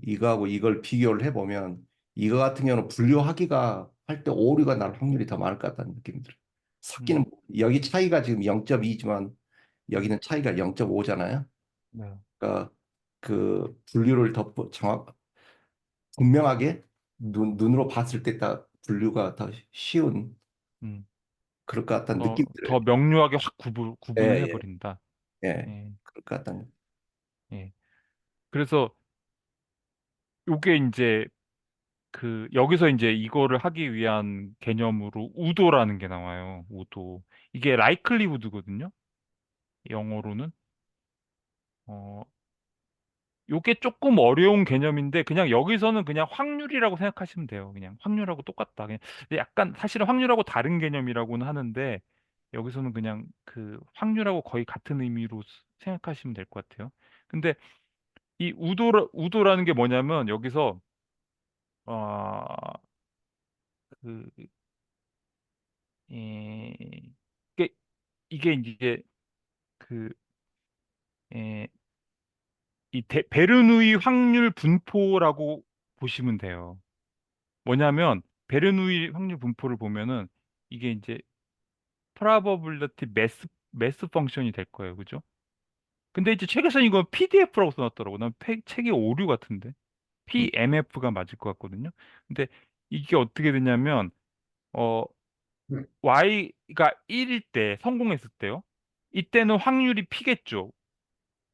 이거하고 이걸 비교를 해보면 이거 같은 경우는 분류하기가 할 때 오류가 날 확률이 더 많을 것 같다는 느낌이 들어요. 음, 섞이는 여기 차이가 지금 0.2지만 여기는 차이가 0.5잖아요. 네. 그러니까 그 분류를 더 분명하게 눈으로 봤을 때 딱 분류가 더 쉬운 음, 그럴 것 같다는 느낌이 들어요. 더 명료하게 확 예, 구분을 예, 해버린다. 예. 예, 그럴 것 같다는. 예. 그래서 요게 이제 여기서 이제 이거를 하기 위한 개념으로 우도라는 게 나와요. 우도. 이게 라이클리후드거든요. 영어로는. 어, 요게 조금 어려운 개념인데 그냥 여기서는 그냥 확률이라고 생각하시면 돼요. 그냥 확률하고 똑같다. 그냥 근데 약간 사실은 확률하고 다른 개념이라고는 하는데 여기서는 그냥 그 확률하고 거의 같은 의미로 생각하시면 될 것 같아요. 근데 이 우도라는 게 뭐냐면 여기서 어, 그 예, 이게 이게 이제 그 예, 베르누이 확률 분포라고 보시면 돼요. 뭐냐면 베르누이 확률 분포를 보면은 이게 이제 probability 매스 펑션이 될 거예요. 그죠? 근데 이제 책에서 이거 PDF라고 써놨더라고. 난 책이 오류 같은데. 음, PMF가 맞을 것 같거든요. 근데 이게 어떻게 되냐면 어 음. Y가 1일 때 성공했을 때요. 이때는 확률이 P겠죠.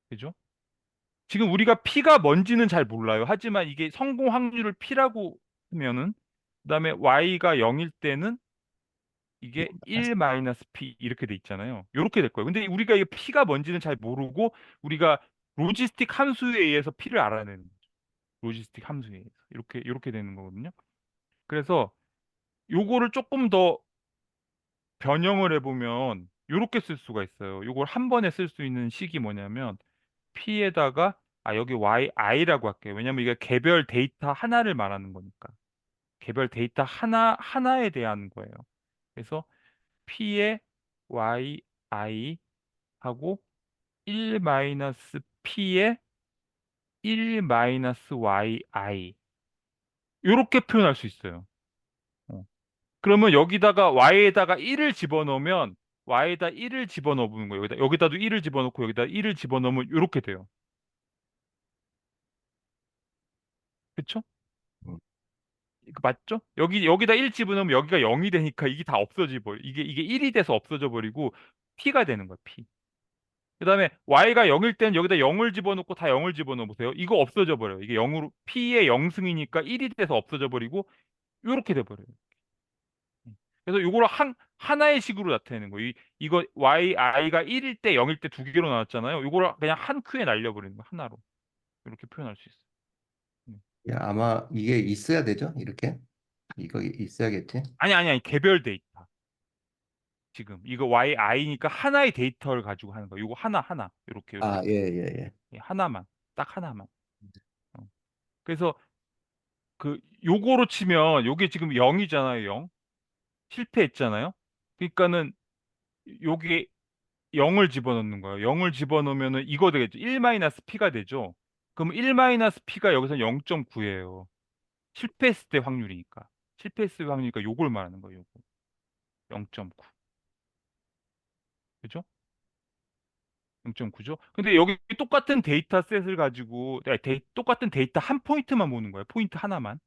그죠? 지금 우리가 P가 뭔지는 잘 몰라요. 하지만 이게 성공 확률을 P라고 하면은 그다음에 Y가 0일 때는 이게 1-P 이렇게 돼 있잖아요. 이렇게 될 거예요. 근데 우리가 이 P가 뭔지는 잘 모르고 우리가 로지스틱 함수에 의해서 P를 알아내는 거죠. 로지스틱 함수에 의해서 이렇게 되는 거거든요. 그래서 요거를 조금 더 변형을 해보면 이렇게 쓸 수가 있어요. 요걸 한 번에 쓸 수 있는 식이 뭐냐면 P에다가 여기 I라고 할게요. 왜냐면 이게 개별 데이터 하나를 말하는 거니까. 개별 데이터 하나에 대한 거예요. 그래서 P의 yi 하고 1-p의 1-yi 이렇게 표현할 수 있어요. 어. 그러면 여기다가 y에다가 1을 집어넣으면 y에다 1을 집어넣는 거예요. 여기다도 1을 집어넣고 여기다 1을 집어넣으면 이렇게 돼요. 그쵸? 음. 맞죠? 여기다 1 집어넣으면 여기가 0이 되니까 이게 다 없어져 버려. 이게 1이 돼서 없어져 버리고 p가 되는 거야, p. 그다음에 y가 0일 때는 여기다 0을 집어넣고 다 0을 집어넣어 보세요. 이거 없어져 버려요. 이게 0으로 p의 0승이니까 1이 돼서 없어져 버리고 요렇게 돼버려요. 그래서 요걸 하나의 식으로 나타내는 거예요. 이거 i가 1일 때 0일 때 두 개로 나왔잖아요. 요걸 그냥 한 큐에 날려버리는 거 하나로. 이렇게 표현할 수 있어요. 음. 야, 아마 이게 있어야 되죠? 이렇게? 이거 있어야겠지? 아니. 개별 데이터. 지금 이거 i니까 하나의 데이터를 가지고 하는 거. 요거 하나. 아, 요렇게. 예, 예, 예. 예, 하나만. 딱 하나만. 어. 그래서 그 요거로 치면 요게 지금 0이잖아요. 0. 실패했잖아요. 그러니까는 요게 0을 집어넣는 거예요. 0을 집어넣으면은 이거 되겠죠. 1-p가 되죠. 그럼 1-p가 여기서 0.9예요. 실패했을 때 확률이니까. 실패했을 때 확률이니까 요걸 말하는 거예요. 요거. 0.9. 그죠? 0.9죠? 근데 여기 똑같은 데이터 셋을 가지고 똑같은 데이터 한 포인트만 보는 거예요. 포인트 하나만.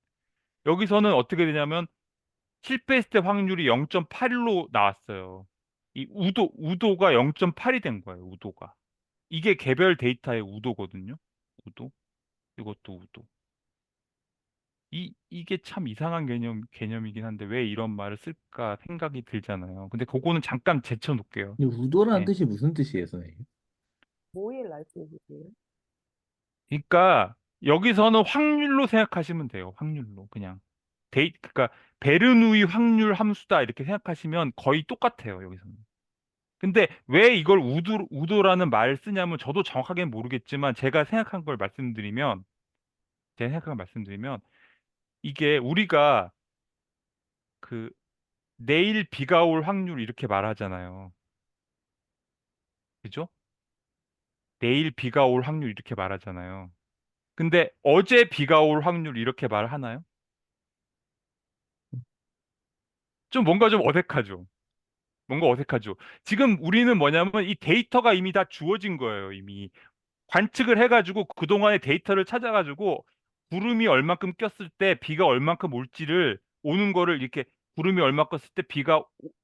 여기서는 어떻게 되냐면 실패했을 때 확률이 0.81로 나왔어요. 이 우도가 0.8이 된 거예요. 우도가. 이게 개별 데이터의 우도거든요. 우도. 이것도 우도. 이게 참 이상한 개념이긴 한데 왜 이런 말을 쓸까 생각이 들잖아요. 근데 그거는 잠깐 제쳐놓을게요. 이 우도라는 예. 뜻이 무슨 뜻이에요, 선생님? 뭐의 라이브러리예요? 그러니까 여기서는 확률로 생각하시면 돼요. 확률로 그냥 그러니까 베르누이 확률 함수다 이렇게 생각하시면 거의 똑같아요. 여기서는. 근데 왜 이걸 우도라는 말을 쓰냐면 저도 정확하게는 모르겠지만 제가 생각한 걸 말씀드리면 이게 우리가 그 내일 비가 올 확률 이렇게 말하잖아요. 그죠? 내일 비가 올 확률 이렇게 말하잖아요. 근데 어제 비가 올 확률 이렇게 말하나요? 좀 뭔가 좀 어색하죠. 뭔가 어색하죠. 지금 우리는 뭐냐면 이 데이터가 이미 다 주어진 거예요, 이미. 관측을 해가지고 그동안의 데이터를 찾아가지고 구름이 얼만큼 꼈을 때 비가 얼만큼 올지를 오는 거를 이렇게 구름이 얼마 꼈을 때 비가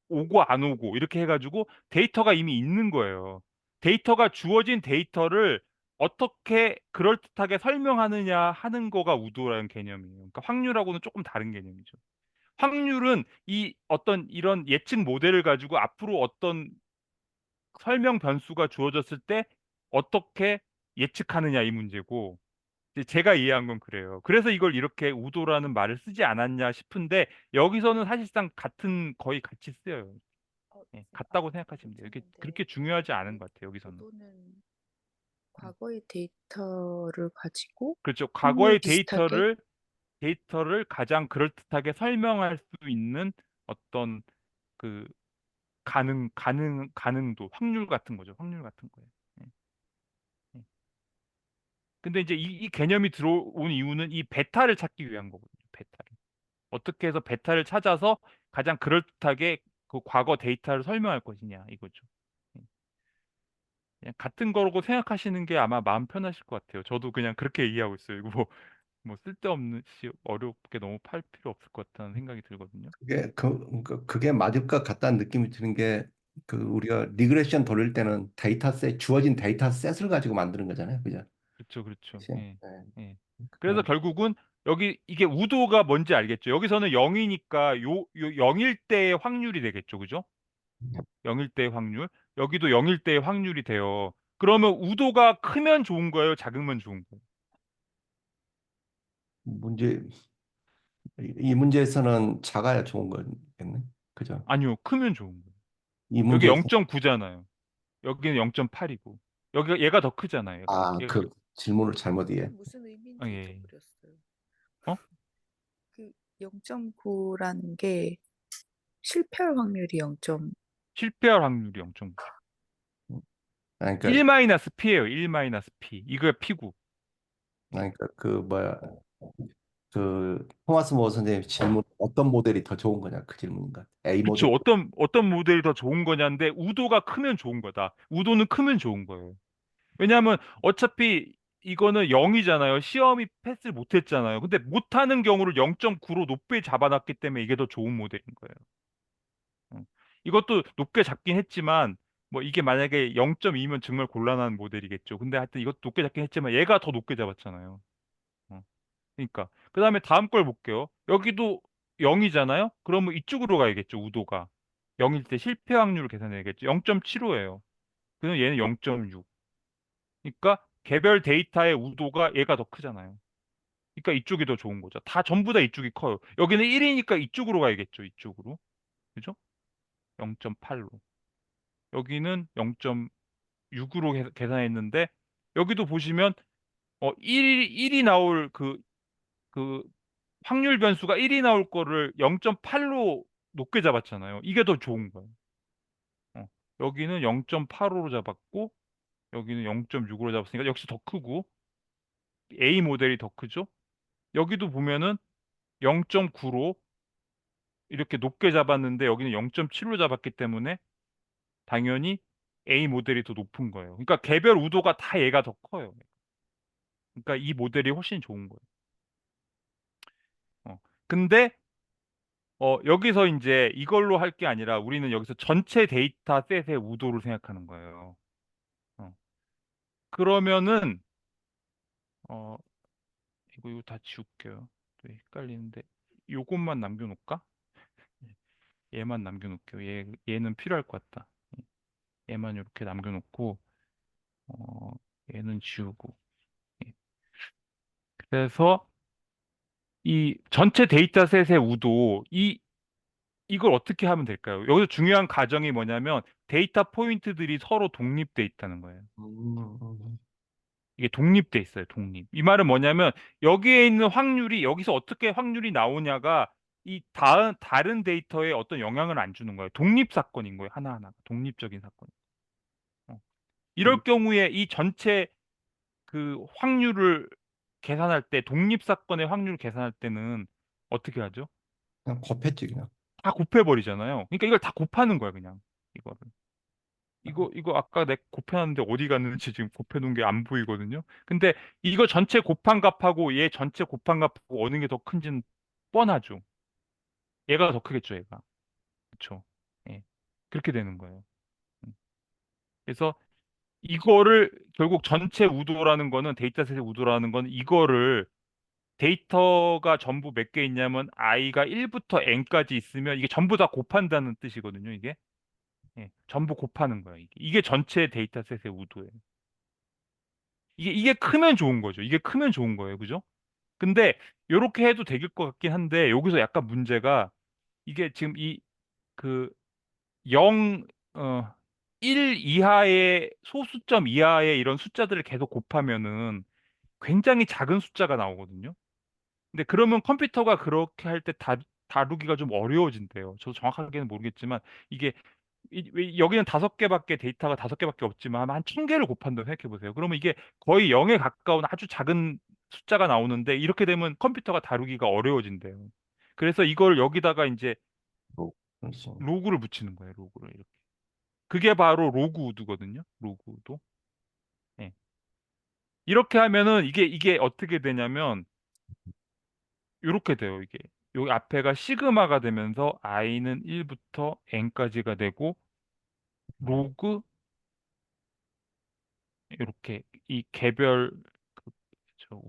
오고 안 오고 이렇게 해가지고 데이터가 이미 있는 거예요. 데이터가 주어진 데이터를 어떻게 그럴듯하게 설명하느냐 하는 거가 우도라는 개념이에요. 그러니까 확률하고는 조금 다른 개념이죠. 확률은 이 어떤 이런 예측 모델을 가지고 앞으로 어떤 설명 변수가 주어졌을 때 어떻게 예측하느냐 이 문제고 이제 제가 이해한 건 그래요. 그래서 이걸 이렇게 우도라는 말을 쓰지 않았냐 싶은데 여기서는 사실상 거의 같이 쓰여요. 예, 같다고 생각하시면 돼요. 이게 괜찮은데 그렇게 중요하지 않은 우, 것 같아요. 여기서는. 우도는 음. 과거의 데이터를 가지고 그렇죠. 확률 과거의 비슷하게 데이터를 가장 그럴듯하게 설명할 수 있는 어떤 그 가능도 확률 같은 거죠. 확률 같은 거예요. 예, 예. 근데 이제 이 개념이 들어온 이유는 이 베타를 찾기 위한 거거든요. 베타를. 어떻게 해서 베타를 찾아서 가장 그럴듯하게 그 과거 데이터를 설명할 것이냐 이거죠. 예. 그냥 같은 거라고 생각하시는 게 아마 마음 편하실 것 같아요. 저도 그냥 그렇게 이해하고 있어요. 이거 뭐 쓸데없는 어렵게 너무 팔 필요 없을 것 같다는 생각이 들거든요. 그게 맞을 것 같다는 느낌이 드는 게 그 우리가 리그레션 돌릴 때는 주어진 데이터셋을 가지고 만드는 거잖아요. 그죠? 그렇죠. 그치? 예. 네. 예. 그래서 그, 결국은 여기 이게 우도가 뭔지 알겠죠? 여기서는 0이니까 요 0일 때의 확률이 되겠죠. 그죠? 0일 때의 확률. 여기도 0일 때의 확률이 돼요. 그러면 우도가 크면 좋은 거예요? 작으면 좋은 거예요? 문제 이 문제에서는 작아야 좋은 거겠네. 그죠? 아니요. 크면 좋은 거예요. 이 여기 문제에서 0.9잖아요. 여기는 0.8이고. 여기가 얘가 더 크잖아요. 얘가 그 질문을 잘못 그게 이해. 무슨 아, 의미인지 예. 잊어버렸어요. 어? 그 0.9라는 게 실패할 확률이 0. 실패할 확률이 0.9죠. 그러니까 1-P예요. 1-P. 이거 P고. 그 뭐야 토마스 모 선생님 질문 어떤 모델이 더 좋은 거냐 그 질문인가? A 모델. 그쵸. 어떤 모델이 더 좋은 거냐인데, 우도가 크면 좋은 거다. 우도는 크면 좋은 거예요. 왜냐하면 어차피 이거는 0이잖아요. 시험이 패스를 못했잖아요. 근데 못하는 경우를 0.9로 높게 잡아놨기 때문에 이게 더 좋은 모델인 거예요. 이것도 높게 잡긴 했지만, 뭐 이게 만약에 0.2면 정말 곤란한 모델이겠죠. 근데 하여튼 이것도 높게 잡긴 했지만 얘가 더 높게 잡았잖아요. 어. 그러니까. 그 다음에 다음 걸 볼게요. 여기도 0이잖아요? 그러면 이쪽으로 가야겠죠, 우도가. 0일 때 실패 확률을 계산해야겠죠. 0.75예요. 그럼 얘는 0.6. 그러니까 개별 데이터의 우도가 얘가 더 크잖아요. 그러니까 이쪽이 더 좋은 거죠. 다 전부 다 이쪽이 커요. 여기는 1이니까 이쪽으로 가야겠죠, 이쪽으로. 그죠? 0.8로. 여기는 0.6으로 계산했는데 여기도 보시면 1이 나올 그 확률 변수가 1이 나올 거를 0.8로 높게 잡았잖아요. 이게 더 좋은 거예요. 어, 여기는 0.85로 잡았고 여기는 0.6으로 잡았으니까 역시 더 크고 A 모델이 더 크죠. 여기도 보면은 0.9로 이렇게 높게 잡았는데 여기는 0.7로 잡았기 때문에 당연히 A 모델이 더 높은 거예요. 그러니까 개별 우도가 다 얘가 더 커요. 그러니까 이 모델이 훨씬 좋은 거예요. 근데 여기서 이제 이걸로 할 게 아니라 우리는 여기서 전체 데이터 셋의 우도를 생각하는 거예요. 어, 그러면은 어, 이거 다 지울게요. 또 헷갈리는데 요것만 남겨놓을까? 얘만 남겨놓을게요. 얘는 필요할 것 같다. 얘만 이렇게 남겨놓고 어, 얘는 지우고. 예. 그래서 이 전체 데이터셋의 우도 이걸 어떻게 하면 될까요? 여기서 중요한 가정이 뭐냐면 데이터 포인트들이 서로 독립돼 있다는 거예요. 음. 이게 독립돼 있어요, 독립. 이 말은 뭐냐면 여기에 있는 확률이 여기서 어떻게 확률이 나오냐가 이 다른 데이터에 어떤 영향을 안 주는 거예요. 독립 사건인 거예요, 하나하나가. 독립적인 사건. 어. 이럴 경우에 이 전체 그 확률을 계산할 때 독립 사건의 확률을 계산할 때는 어떻게 하죠? 그냥 곱했지 그냥. 다 곱해버리잖아요. 그러니까 이걸 다 곱하는 거야, 그냥. 이거를. 이거 아까 내 곱해놨는데 어디 갔는지 지금 곱해놓은 게 안 보이거든요. 근데 이거 전체 곱한 값하고 얘 전체 곱한 값하고 어느 게 더 큰지는 뻔하죠. 얘가 더 크겠죠, 얘가. 그렇죠. 예. 그렇게 되는 거예요. 음. 그래서 이거를 결국 전체 우도라는 거는 데이터셋의 우도라는 건 이거를 데이터가 전부 몇 개 있냐면 i가 1부터 n까지 있으면 이게 전부 다 곱한다는 뜻이거든요, 이게. 예. 전부 곱하는 거예요, 이게. 이게 전체 데이터셋의 우도예요. 이게 크면 좋은 거죠. 이게 크면 좋은 거예요. 그죠? 근데 요렇게 해도 될 것 같긴 한데 여기서 약간 문제가 이게 지금 그 0, 1 이하의 소수점 이하의 이런 숫자들을 계속 곱하면은 굉장히 작은 숫자가 나오거든요. 근데 그러면 컴퓨터가 그렇게 할 때 다루기가 좀 어려워진대요. 저도 정확하게는 모르겠지만 이게 여기는 5개밖에 데이터가 5개밖에 없지만 한 1000개를 곱한다고 생각해 보세요. 그러면 이게 거의 0에 가까운 아주 작은 숫자가 나오는데 이렇게 되면 컴퓨터가 다루기가 어려워진대요. 그래서 이걸 여기다가 이제 뭐, 그렇죠. 로그를 붙이는 거예요. 로그를 이렇게. 그게 바로 로그 우드거든요. 로그 우도. 예. 이렇게 하면은 이게 어떻게 되냐면 이렇게 돼요. 이게 여기 앞에가 시그마가 되면서 i는 1부터 n까지가 되고 로그 이렇게 이 개별 저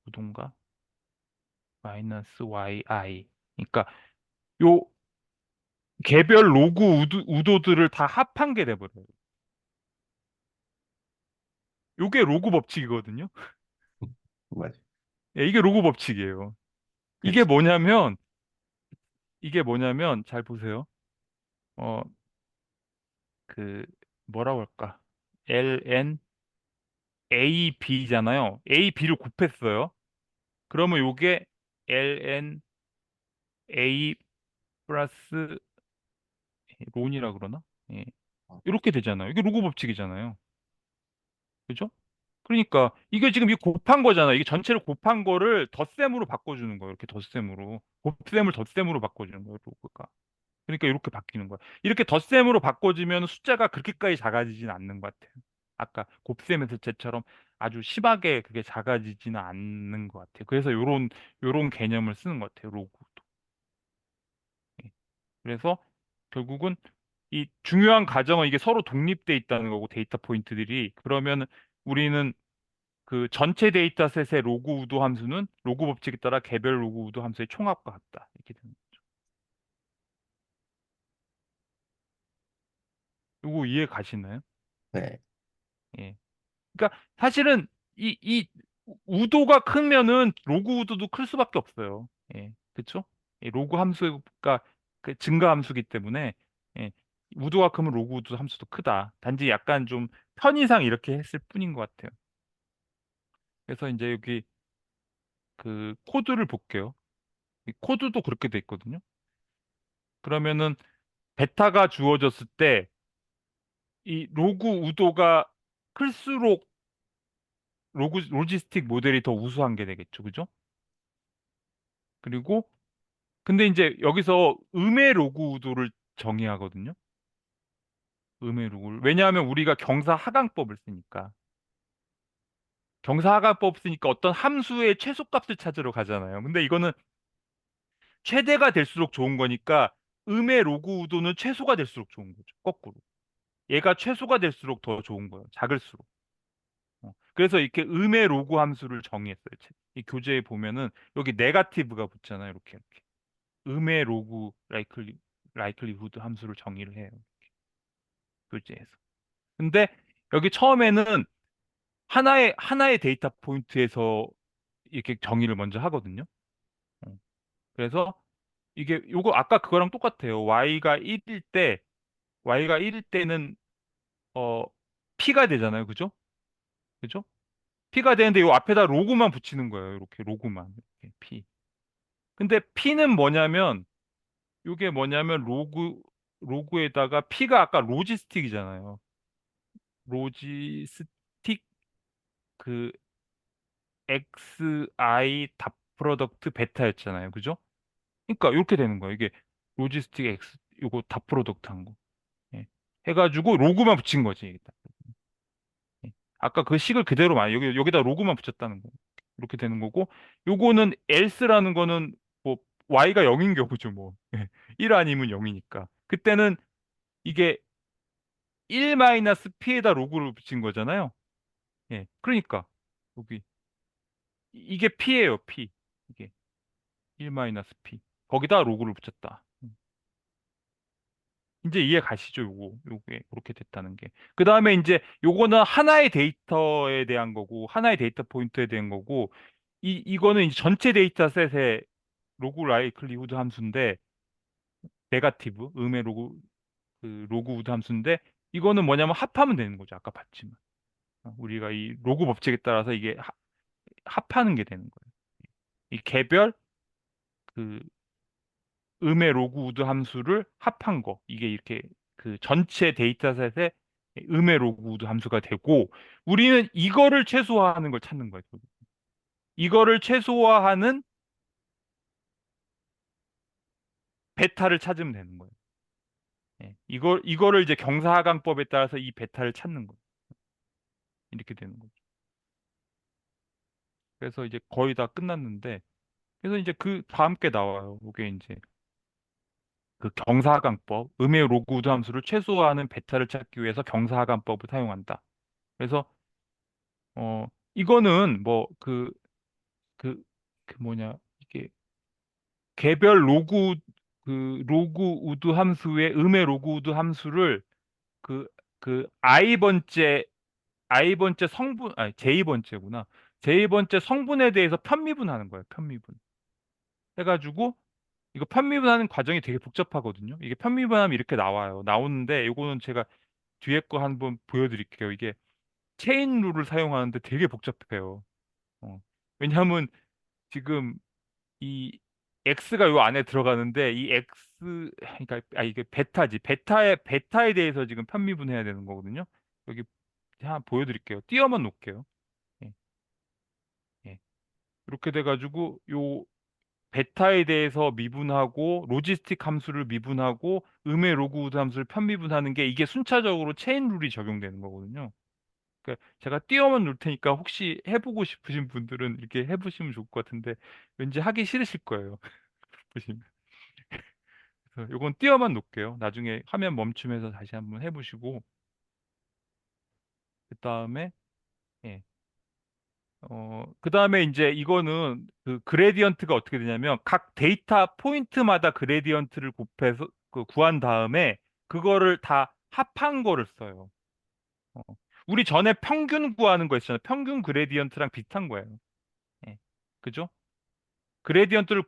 우동가 마이너스 yi. 그러니까 요 개별 로그 우도들을 다 합한 게 돼버려요. 요게 로그 법칙이거든요. 맞아. 예, 이게 로그 법칙이에요. 이게 그렇지. 뭐냐면 잘 보세요. 어 그 뭐라고 할까? ln ab잖아요. ab를 곱했어요. 그러면 요게 ln a 플러스 론이라 그러나? 예. 이렇게 되잖아요. 이게 로그 법칙이잖아요. 그죠? 그러니까 이게 지금 이 곱한 거잖아. 이게 전체를 곱한 거를 덧셈으로 바꿔주는 거예요. 이렇게 덧셈으로. 곱셈을 덧셈으로 바꿔주는 거예요. 로그가. 그러니까 이렇게 바뀌는 거야. 이렇게 덧셈으로 바꿔주면 숫자가 그렇게까지 작아지진 않는 것 같아요. 아까 곱셈에서 제처럼 아주 심하게 그게 작아지지는 않는 것 같아요. 그래서 요런 개념을 쓰는 것 같아요. 로그도. 예. 그래서 결국은 이 중요한 가정은 이게 서로 독립돼 있다는 거고 데이터 포인트들이 그러면 우리는 그 전체 데이터셋의 로그 우도 함수는 로그 법칙에 따라 개별 로그 우도 함수의 총합과 같다. 이렇게 되는 거죠. 요거 이해 가시나요? 네. 예. 그러니까 사실은 이 우도가 크면은 로그 우도도 클 수밖에 없어요. 예. 그쵸? 예, 로그 함수가 그 증가 함수기 때문에 예. 우도가 크면 로그 우도 함수도 크다. 단지 약간 좀 편의상 이렇게 했을 뿐인 것 같아요. 그래서 이제 여기 그 코드를 볼게요. 이 코드도 그렇게 돼 있거든요. 그러면은 베타가 주어졌을 때 이 로그 우도가 클수록 로지스틱 모델이 더 우수한 게 되겠죠. 그죠? 그리고 근데 이제 여기서 음의 로그 우도를 정의하거든요. 음의 로그를. 왜냐하면 우리가 경사 하강법을 쓰니까. 경사 하강법 쓰니까 어떤 함수의 최소값을 찾으러 가잖아요. 근데 이거는 최대가 될수록 좋은 거니까 음의 로그 우도는 최소가 될수록 좋은 거죠. 거꾸로. 얘가 최소가 될수록 더 좋은 거예요. 작을수록. 그래서 이렇게 음의 로그 함수를 정의했어요. 이 교재에 보면은 여기 네가티브가 붙잖아요. 이렇게. 음의 로그 라이클리후드 함수를 정의를 해요. 교재에서. 근데 여기 처음에는 하나의 데이터 포인트에서 이렇게 정의를 먼저 하거든요. 어, 그래서 이게 요거 아까 그거랑 똑같아요. y가 1일 때는 어 p가 되잖아요. 그죠? 그죠? p가 되는데 요 앞에다 로그만 붙이는 거예요. 이렇게 로그만. 이렇게 p. 근데 p는 뭐냐면 요게 뭐냐면 로그에다가 p가 아까 로지스틱이잖아요. 로지스틱 그 xi 답 프로덕트 베타였잖아요. 그죠? 그러니까 이렇게 되는 거예요. 이게 로지스틱 x 요거 답 프로덕트 한 거. 예. 해가지고 로그만 붙인 거지. 이게 딱. 예. 아까 그 식을 그대로 여기다 로그만 붙였다는 거. 이렇게 되는 거고 요거는 else라는 거는 뭐 y가 0인 경우죠, 뭐. 예. 1 아니면 0이니까. 그때는 이게 1-p에다 로그를 붙인 거잖아요. 예. 그러니까 여기 이게 p예요, p. 이게 1-p. 거기다 로그를 붙였다. 이제 이해 가시죠, 요게 그렇게 됐다는 게. 그 다음에 이제 요거는 하나의 데이터에 대한 거고, 하나의 데이터 포인트에 대한 거고, 이거는 이제 전체 데이터셋의 로그 라이클리후드 함수인데, 네가티브, 음의 로그 우드 함수인데, 이거는 뭐냐면 합하면 되는 거죠. 아까 봤지만. 우리가 이 로그 법칙에 따라서 이게 합하는 게 되는 거예요. 이 개별 그 음의 로그 우드 함수를 합한 거. 이게 이렇게 그 전체 데이터셋의 음의 로그 우드 함수가 되고 우리는 이거를 최소화하는 걸 찾는 거예요. 이거를 최소화하는 베타를 찾으면 되는 거예요. 예. 이거를 이제 경사하강법에 따라서 이 베타를 찾는 거예요. 이렇게 되는 거죠. 그래서 이제 거의 다 끝났는데 그래서 이제 그 다음 게 나와요. 이게 이제 그 경사하강법, 음의 로그 우드 함수를 최소화하는 베타를 찾기 위해서 경사하강법을 사용한다. 그래서 어, 이거는 뭐, 그, 그 뭐냐, 이게, 개별 로그 우드 함수의 음의 로그 우드 함수를 그, I번째 성분, 아니, J번째구나. J번째 성분에 대해서 편미분하는 거예요, 편미분. 해가지고, 이거 편미분하는 과정이 되게 복잡하거든요. 이게 편미분하면 이렇게 나와요. 나오는데, 이거는 제가 뒤에 거 한번 보여드릴게요. 이게 체인 룰을 사용하는데 되게 복잡해요. 왜냐하면 지금 이 X가 요 안에 들어가는데 이 X 그러니까 이게 베타지. 베타에 대해서 지금 편미분해야 되는 거거든요. 여기 한번 보여드릴게요. 띄어만 놓을게요. 예, 예. 이렇게 돼가지고 요 베타에 대해서 미분하고 로지스틱 함수를 미분하고 음의 로그우드 함수를 편미분하는 게 이게 순차적으로 체인 룰이 적용되는 거거든요. 그러니까 제가 띄어만 놓을 테니까 혹시 해보고 싶으신 분들은 이렇게 해보시면 좋을 것 같은데 왠지 하기 싫으실 거예요. 보시면. 그래서 요건 띄어만 놓을게요. 나중에 화면 멈춤해서 다시 한번 해보시고 그 다음에 예. 그 다음에 이제 이거는 그 그레디언트가 어떻게 되냐면 각 데이터 포인트마다 그레디언트를 곱해서 구한 다음에 그거를 다 합한 거를 써요. 어. 우리 전에 평균 구하는 거 있잖아요. 평균 그레디언트랑 비슷한 거예요. 예. 그죠? 그레디언트를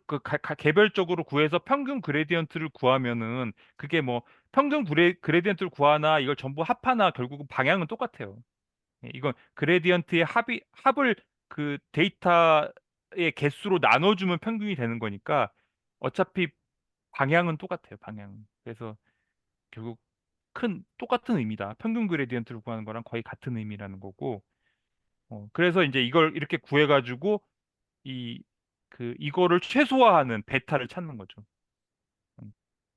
개별적으로 구해서 평균 그레디언트를 구하면은 그게 뭐 평균 그레디언트를 구하나 이걸 전부 합하나 결국은 방향은 똑같아요. 예, 이건 그레디언트의 합을 그 데이터의 개수로 나눠주면 평균이 되는 거니까 어차피 방향은 똑같아요. 방향은. 그래서 결국 똑같은 의미다. 평균 그레디언트를 구하는 거랑 거의 같은 의미라는 거고. 그래서 이제 이걸 이렇게 구해가지고 이거를 최소화하는 베타를 찾는 거죠. 음,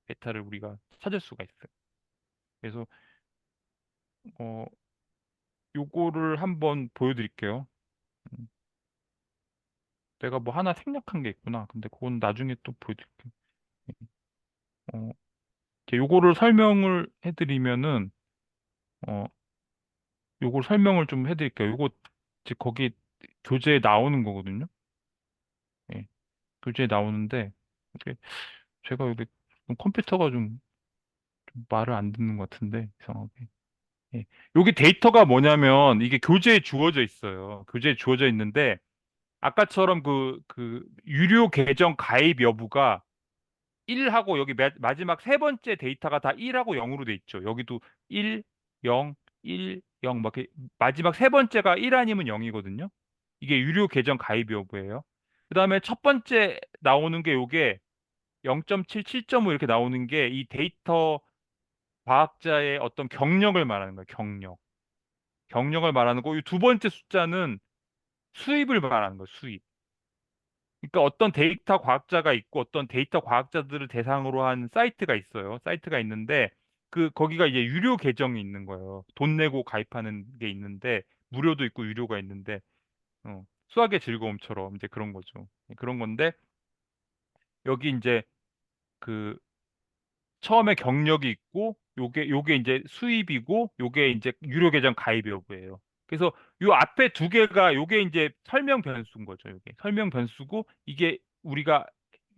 베타를 우리가 찾을 수가 있어요. 그래서 어, 요거를 한번 보여드릴게요. 음, 내가 뭐 하나 생략한 게 있구나. 근데 그건 나중에 또 보여드릴게요. 어, 이제 요거를 설명을 해드리면은 어, 요걸 설명을 좀 해드릴게요. 요거 이제 거기 교재에 나오는 거거든요. 예, 교재에 나오는데 이게 제가 여기 컴퓨터가 좀 말을 안 듣는 것 같은데 이상하게. 예. 여기 데이터가 뭐냐면 이게 교재에 주어져 있어요. 교재에 주어져 있는데 아까처럼 유료 계정 가입 여부가 1하고 여기 마지막 세 번째 데이터가 다 1하고 0으로 돼 있죠. 여기도 1, 0, 1, 0 막 이렇게 마지막 세 번째가 1 아니면 0이거든요. 이게 유료 계정 가입 여부예요. 그다음에 첫 번째 나오는 게 요게 0.7, 7.5 이렇게 나오는 게 이 데이터 과학자의 어떤 경력을 말하는 거예요. 경력. 경력을 말하는 거고, 이 두 번째 숫자는 수입을 말하는 거예요. 수입. 그러니까 어떤 데이터 과학자가 있고 어떤 데이터 과학자들을 대상으로 한 사이트가 있어요. 사이트가 있는데 거기가 이제 유료 계정이 있는 거예요. 돈 내고 가입하는 게 있는데 무료도 있고 유료가 있는데 수학의 즐거움처럼 이제 그런 거죠. 그런 건데 여기 이제 그 처음에 경력이 있고 요게 이제 수입이고 요게 이제 유료 계정 가입 여부예요. 그래서 요 앞에 두 개가 요게 이제 설명 변수인 거죠. 요게 설명 변수고 이게 우리가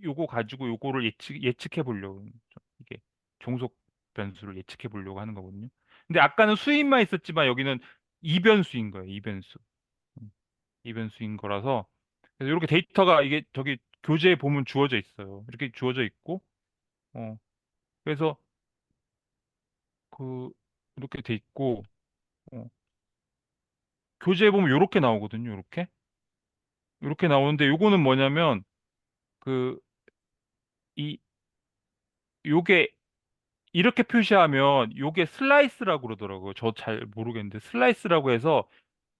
요거 가지고 요거를 예측해 보려고 하는 거죠. 이게 종속 변수를 예측해 보려고 하는 거거든요. 근데 아까는 수입만 있었지만 여기는 이변수인 거예요. 이변수. 음, 이변수인 거라서 그래서 이렇게 데이터가 이게 저기 교재에 보면 주어져 있어요. 이렇게 주어져 있고 어 그래서 그 이렇게 돼 있고 어, 교재에 보면 요렇게 나오거든요. 요렇게 나오는데 요거는 뭐냐면 그 이 요게 이렇게 표시하면 요게 슬라이스라고 그러더라고요. 저 잘 모르겠는데 슬라이스라고 해서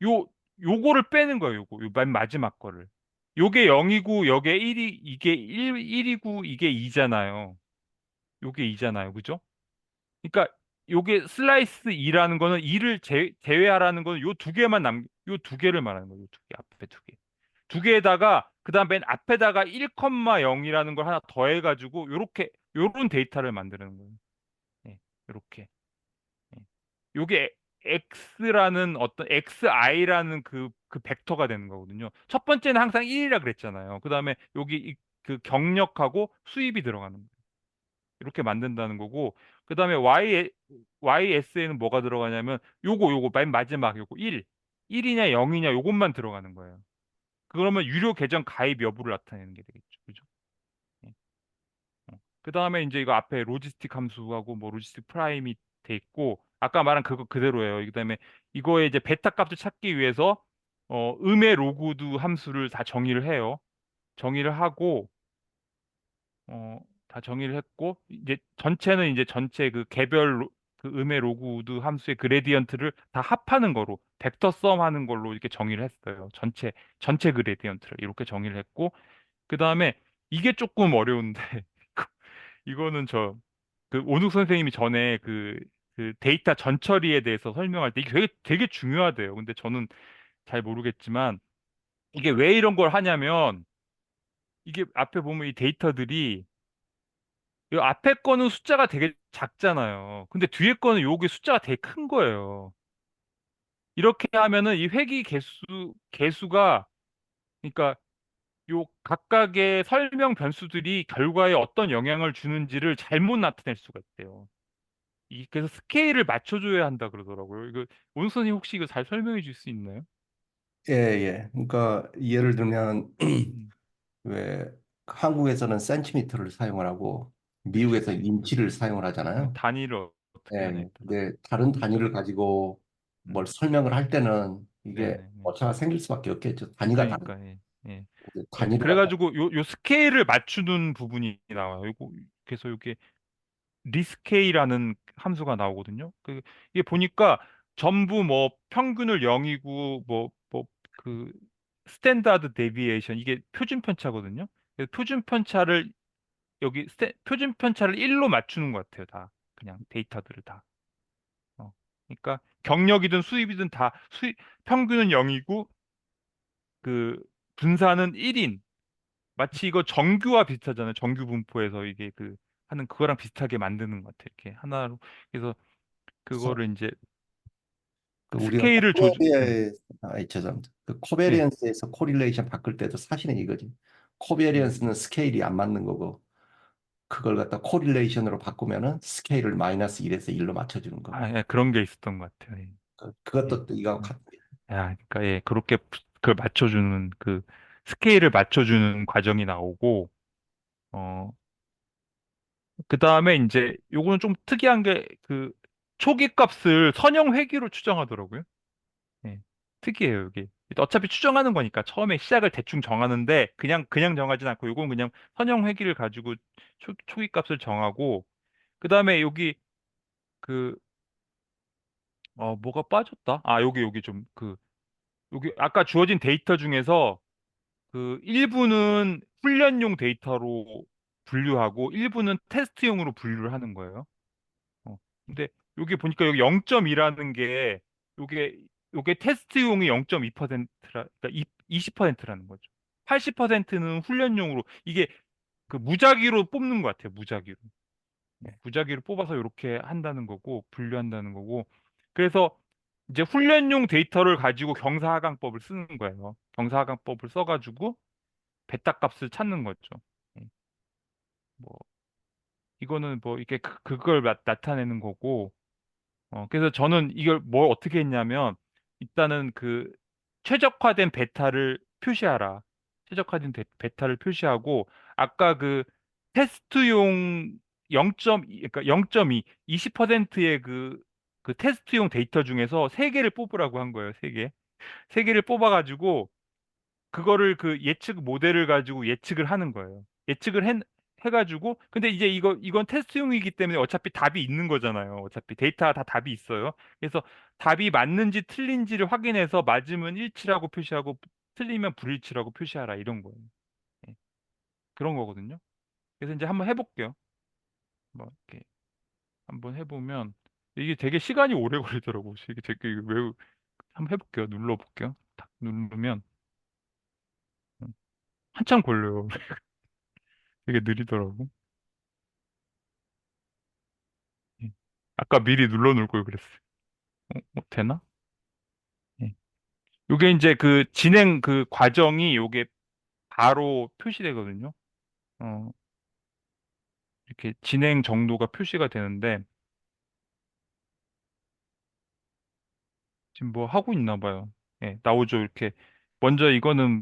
요 요거를 빼는 거예요. 요맨 마지막 거를. 요게 0이고 요게 1이 이게 1이고 이게 2잖아요. 요게 2잖아요. 그죠? 그러니까 요게 슬라이스 2라는 거는 2를 제외하라는 거는 요 두 개만 요 두 개를 말하는 거예요. 요 두 개, 앞에 두 개. 두 개에다가 그다음 맨 앞에다가 1,0이라는 걸 하나 더해가지고 요런 데이터를 만드는 거예요. 예, 요렇게. 예. 요게 x라는 어떤 xi라는 그 벡터가 되는 거거든요. 첫 번째는 항상 1이라 그랬잖아요. 그다음에 여기 그 경력하고 수입이 들어가는 거예요. 이렇게 만든다는 거고 그다음에 YS에는 뭐가 들어가냐면 요거 맨 마지막 요거 1이냐 0이냐 요것만 들어가는 거예요. 그러면 유료 계정 가입 여부를 나타내는 게 되겠죠. 그죠? 예. 그다음에 이제 이거 앞에 로지스틱 함수하고 뭐 로지스틱 프라임이 돼 있고 아까 말한 그거 그대로예요. 그다음에 이거에 이제 베타 값을 찾기 위해서 음의 로그도 함수를 다 정의를 해요. 정의를 하고 다 정의를 했고 이제 전체는 이제 전체 그 개별 그 음의 로그우드 함수의 그레디언트를 다 합하는 거로 벡터 썸 하는 걸로 이렇게 정의를 했어요. 전체 그레디언트를 이렇게 정의를 했고 그다음에 이게 조금 어려운데 이거는 그 오숙 선생님이 전에 그 데이터 전처리에 대해서 설명할 때 이게 되게 중요하대요. 근데 저는 잘 모르겠지만 이게 왜 이런 걸 하냐면 이게 앞에 보면 이 데이터들이 이 앞에 거는 숫자가 되게 작잖아요. 근데 뒤에 거는 요게 숫자가 되게 큰 거예요. 이렇게 하면은 이 회귀 개수가 그러니까 요 각각의 설명 변수들이 결과에 어떤 영향을 주는지를 잘못 나타낼 수가 있대요. 그래서 스케일을 맞춰줘야 한다 그러더라고요. 이거 온 선생님 혹시 이거 잘 설명해 줄 수 있나요? 예, 예. 그러니까 예를 들면 음, 왜 한국에서는 센티미터를 사용을 하고 그쵸, 미국에서 그쵸. 인치를 사용을 네, 하잖아요. 단위를 예, 어떻게 해야 예. 되겠다. 근데 다른 단위를 가지고 뭘 음, 설명을 할 때는 이게 네네네. 오차가 생길 수밖에 없겠죠. 단위가 다르. 그러니까 예, 예. 예, 단위를 갖다. 그래가지고 요 스케일을 맞추는 부분이 나와요. 그래서 이게 리스케이라는 함수가 나오거든요. 이게 보니까 전부 뭐 평균을 0이고 그 스탠다드 데비에이션 이게 표준 편차거든요. 그래서 표준 편차를 표준 편차를 1로 맞추는 것 같아요. 다 그냥 데이터들을 다. 그러니까 경력이든 수입이든 다 평균은 0이고 그 분산은 1인. 마치 이거 정규와 비슷하잖아요. 정규 분포에서 이게 하는 그거랑 비슷하게 만드는 것 같아요. 이렇게 하나로. 그래서 그거를 이제 그 우리가 스케일을 죄송합니다. 그 네. 코베리언스에서 코릴레이션 바꿀 때도 사실은 이거지. 코베리언스는 스케일이 안 맞는 거고 그걸 갖다 코릴레이션으로 바꾸면은 스케일을 마이너스 1에서 1로 맞춰주는 거고. 예, 그런 게 있었던 것 같아요. 예. 예. 그것도 또 이거하고 예. 같은. 그러니까 예, 그렇게 그걸 맞춰주는 스케일을 맞춰주는 과정이 나오고 어 그 다음에 이제 요거는 좀 특이한 게 초기 값을 선형 회귀로 추정하더라고요. 예. 특이해요, 이게. 어차피 추정하는 거니까 처음에 시작을 대충 정하는데 그냥 정하진 않고 요건 그냥 선형 회귀를 가지고 초기 값을 정하고 그다음에 여기 그 뭐가 빠졌다? 아, 여기 좀 여기 아까 주어진 데이터 중에서 일부는 훈련용 데이터로 분류하고 일부는 테스트용으로 분류를 하는 거예요. 근데 여기 보니까 여기 0.2라는 게 요게 요게 테스트용이 0.2%라 그러니까 20%라는 거죠. 80%는 훈련용으로 이게 무작위로 뽑는 것 같아요. 무작위로. 무작위로 뽑아서 이렇게 한다는 거고 분류한다는 거고. 그래서 이제 훈련용 데이터를 가지고 경사하강법을 쓰는 거예요. 경사하강법을 써가지고 베타 값을 찾는 거죠. 예, 뭐 이거는 뭐 이게 그걸 나타내는 거고. 그래서 저는 이걸 뭘 어떻게 했냐면, 일단은 최적화된 베타를 표시하라. 최적화된 베타를 표시하고, 아까 테스트용 0.2, 그러니까 0.2, 20%의 테스트용 데이터 중에서 3개를 뽑으라고 한 거예요, 3개. 3개를 뽑아가지고, 그거를 예측 모델을 가지고 예측을 하는 거예요. 해가지고, 근데 이제 이건 테스트용이기 때문에 어차피 답이 있는 거잖아요. 어차피 데이터가 다 답이 있어요. 그래서 답이 맞는지 틀린지를 확인해서 맞으면 일치라고 표시하고, 틀리면 불일치라고 표시하라. 이런 거예요. 예, 그런 거거든요. 그래서 이제 한번 해볼게요. 뭐, 이렇게 한번 해보면, 이게 되게 시간이 오래 걸리더라고요. 이게 되게 매우, 한번 해볼게요. 눌러볼게요. 딱 누르면, 음, 한참 걸려요. 되게 느리더라고. 예. 아까 미리 눌러놓을 걸 그랬어요. 되나? 예. 요게 이제 진행 과정이 요게 바로 표시되거든요. 어, 이렇게 진행 정도가 표시가 되는데, 지금 뭐 하고 있나 봐요. 예, 나오죠. 이렇게. 먼저 이거는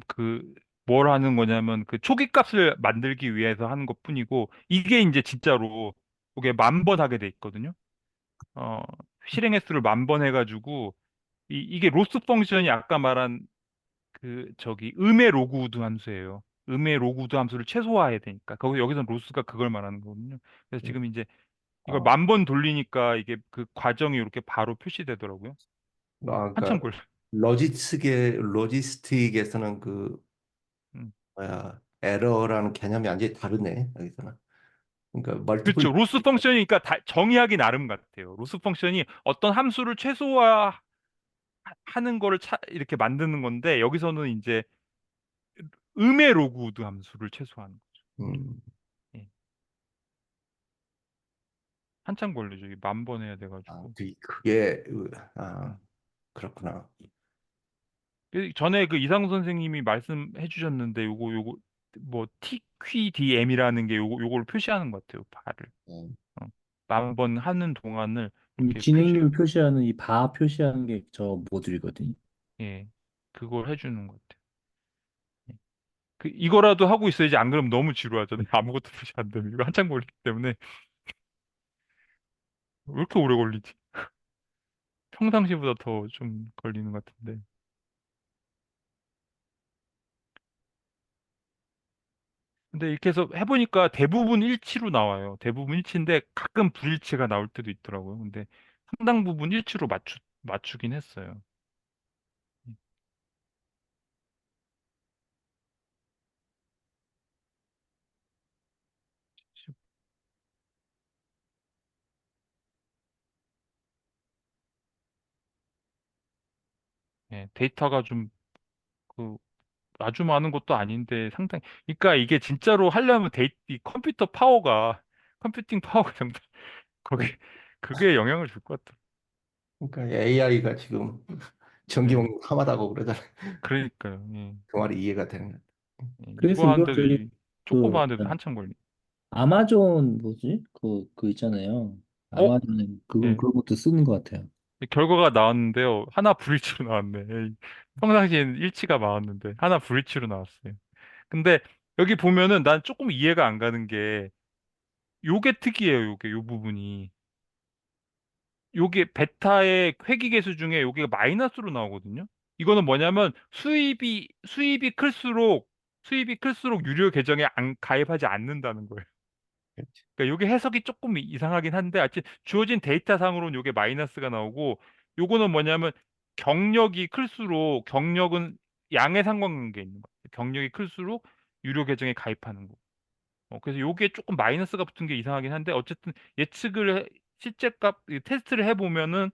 뭘 하는 거냐면 초기 값을 만들기 위해서 하는 것 뿐이고, 이게 이제 진짜로 이게 10,000번 하게 돼 있거든요. 어, 실행 횟수를 10,000번 해가지고, 이게 로스 펑션이 아까 말한 음의 로그우드 함수예요. 음의 로그우드 함수를 최소화해야 되니까. 여기서 로스가 그걸 말하는 거거든요. 그래서 지금 이제 이걸 어, 10,000번 돌리니까 이게 과정이 이렇게 바로 표시되더라고요. 한참 그러니까 걸려. 로지스틱에서는 음. 뭐야 에러라는 개념이 완전히 다르네 여기서는. 그러니까 멀티플. 그렇죠. 로스 펑션이 그러니까 정의하기 나름 같아요. 로스 펑션이 어떤 함수를 최소화하는 거를 이렇게 만드는 건데 여기서는 이제 음의 로그우드 함수를 최소화하는 거죠. 음, 예. 한참 걸리죠. 이게 10,000번 해야 돼가지고. 그게 음. 그렇구나. 전에 이상우 선생님이 말씀해 주셨는데 요거 뭐 TQDM이라는 게 요거를 표시하는 것 같아요. 발을. 음. 어. 만 번 하는 동안을 이렇게 진행률 표시하는 이 바 표시하는 게 저 모듈이거든요. 예, 그걸 해주는 것 같아요. 예. 이거라도 하고 있어야지. 안 그러면 너무 지루하잖아요. 아무것도 표시 안 되면. 이거 한참 걸리기 때문에. 왜 이렇게 오래 걸리지? 평상시보다 더 좀 걸리는 것 같은데. 근데 이렇게 해서 해보니까 대부분 일치로 나와요. 대부분 일치인데 가끔 불일치가 나올 때도 있더라고요. 근데 상당 부분 일치로 맞추긴 했어요. 예, 데이터가 좀, 그, 아주 많은 것도 아닌데 상당히, 그러니까 이게 진짜로 하려면 이 컴퓨팅 파워가 정말, 거기, 그게 영향을 줄 것 같아. 그러니까 AI가 지금 전기 예, 먹는 거 탐하다고 그러잖아요. 그러니까요. 예. 그 말이 이해가 되는 것 예, 그래서 이거 이거 하는데도 저기 그 조그마한데도 한참 걸리. 아마존 뭐지? 그 있잖아요. 어? 아마존에 그건 예. 그런 것도 쓰는 것 같아요. 결과가 나왔는데요. 하나 불일치로 나왔네. 에이, 평상시에는 일치가 많았는데 하나 불일치로 나왔어요. 근데 여기 보면은 난 조금 이해가 안 가는 게 요게 특이해요. 요 부분이. 요게 베타의 회귀 개수 중에 요게 마이너스로 나오거든요. 이거는 뭐냐면 수입이 클수록 유료 계정에 가입하지 않는다는 거예요. 같아요. 그러니까 요게 해석이 조금 이상하긴 한데 하여튼 주어진 데이터상으로는 요게 마이너스가 나오고 요거는 뭐냐면 경력은 양의 상관관계에 있는 거예요. 경력이 클수록 유료 계정에 가입하는 거. 그래서 요게 조금 마이너스가 붙은 게 이상하긴 한데 어쨌든 실제 값 테스트를 해보면은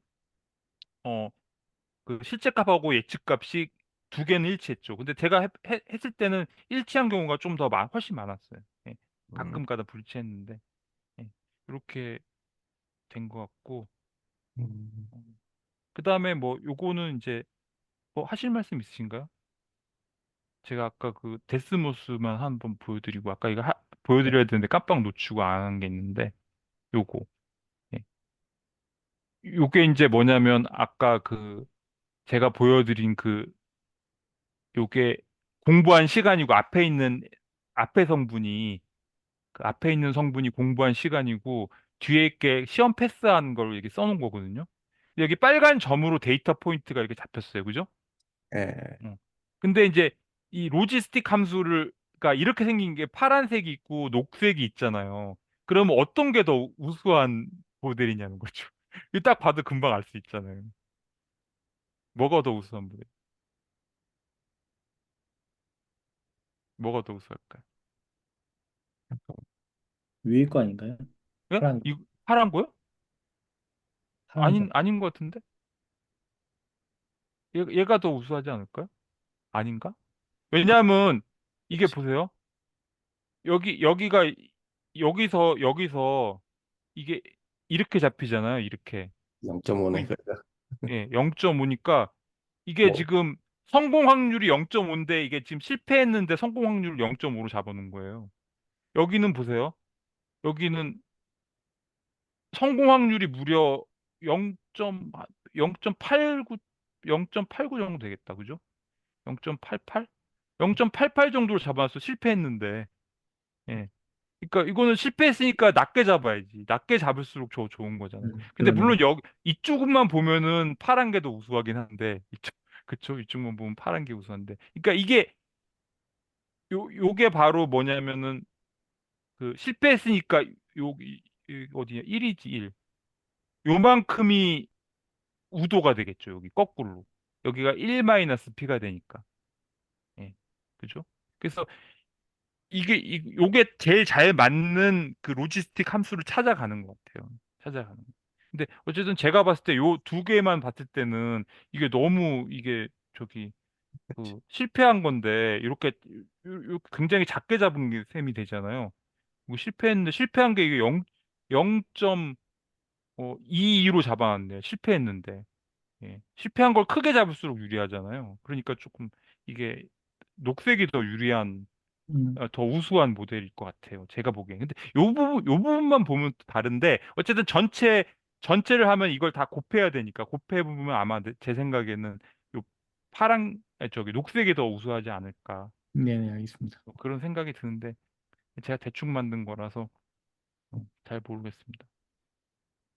어 그 실제 값하고 예측 값이 두 개는 일치했죠. 근데 제가 했을 때는 일치한 경우가 좀 더 훨씬 많았어요. 예. 음, 가끔가다 불일치했는데 예. 이렇게 된 것 같고 음. 그 다음에 뭐 요거는 이제 뭐 하실 말씀 있으신가요? 제가 아까 그 데스모스만 한번 보여드리고 아까 이거 보여드려야 되는데 깜빡 놓치고 안 한 게 있는데 요거 예. 요게 이제 뭐냐면 아까 그 제가 보여드린 요게 공부한 시간이고 앞에 있는 성분이 공부한 시간이고 뒤에 있게 시험 패스한 걸 이렇게 써놓은 거거든요. 여기 빨간 점으로 데이터 포인트가 이렇게 잡혔어요. 그죠? 예. 어. 근데 이제 이 로지스틱 함수가 이렇게 생긴 게 파란색이 있고 녹색이 있잖아요. 그러면 어떤 게 더 우수한 모델이냐는 거죠. 이거 딱 봐도 금방 알 수 있잖아요. 뭐가 더 우수한 모델? 뭐가 더 우수할까요? 위에 거 아닌가요? 예? 파란 파란 거요? 파란 거. 아닌 것 같은데? 얘가 더 우수하지 않을까요? 아닌가? 왜냐하면 이게 그렇지. 보세요. 여기서 이게 이렇게 잡히잖아요. 이렇게. 0.5네. 보이죠? 그러니까 예, 0.5니까 이게 뭐 지금 성공 확률이 0.5인데 이게 지금 실패했는데 성공 확률을 0.5로 잡아놓은 거예요. 여기는 보세요. 여기는 성공 확률이 무려 0. 0.89, 0.89 정도 되겠다. 그죠? 0.88? 0.88 정도로 잡아놨어. 실패했는데. 예. 그러니까 이거는 실패했으니까 낮게 잡아야지. 낮게 잡을수록 좋은 거잖아요. 근데 그러네. 물론 이쪽만 보면은 파란 게 더 우수하긴 한데, 그쵸? 이쪽만 보면 파란 게 우수한데. 그러니까 요게 바로 뭐냐면은, 실패했으니까, 어디냐, 1이지, 1. 요만큼이 우도가 되겠죠, 여기, 거꾸로. 여기가 1-P가 되니까. 예. 그죠? 그래서 요게 제일 잘 맞는 그 로지스틱 함수를 찾아가는 것 같아요. 찾아가는. 거. 근데 어쨌든 제가 봤을 때 요 두 개만 봤을 때는 이게 너무 이게 실패한 건데 이렇게 굉장히 작게 잡은 게 셈이 되잖아요. 실패한 게 이게 0.22로 잡아놨네. 실패했는데. 예. 실패한 걸 크게 잡을수록 유리하잖아요. 그러니까 조금 이게 녹색이 더 유리한 더 우수한 모델일 것 같아요. 제가 보기엔. 근데 요 부분만 보면 또 다른데 어쨌든 전체를 하면 이걸 다 곱해야 되니까 곱해 보면 아마 제 생각에는 요 저기 녹색이 더 우수하지 않을까 네네, 알겠습니다. 그런 생각이 드는데 제가 대충 만든 거라서 잘 모르겠습니다.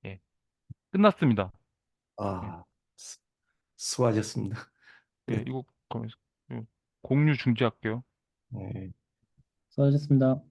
예, 끝났습니다. 예, 아, 수- 수고하셨습니다. 예, 이거 공유 중지할게요. 네. 수고하셨습니다.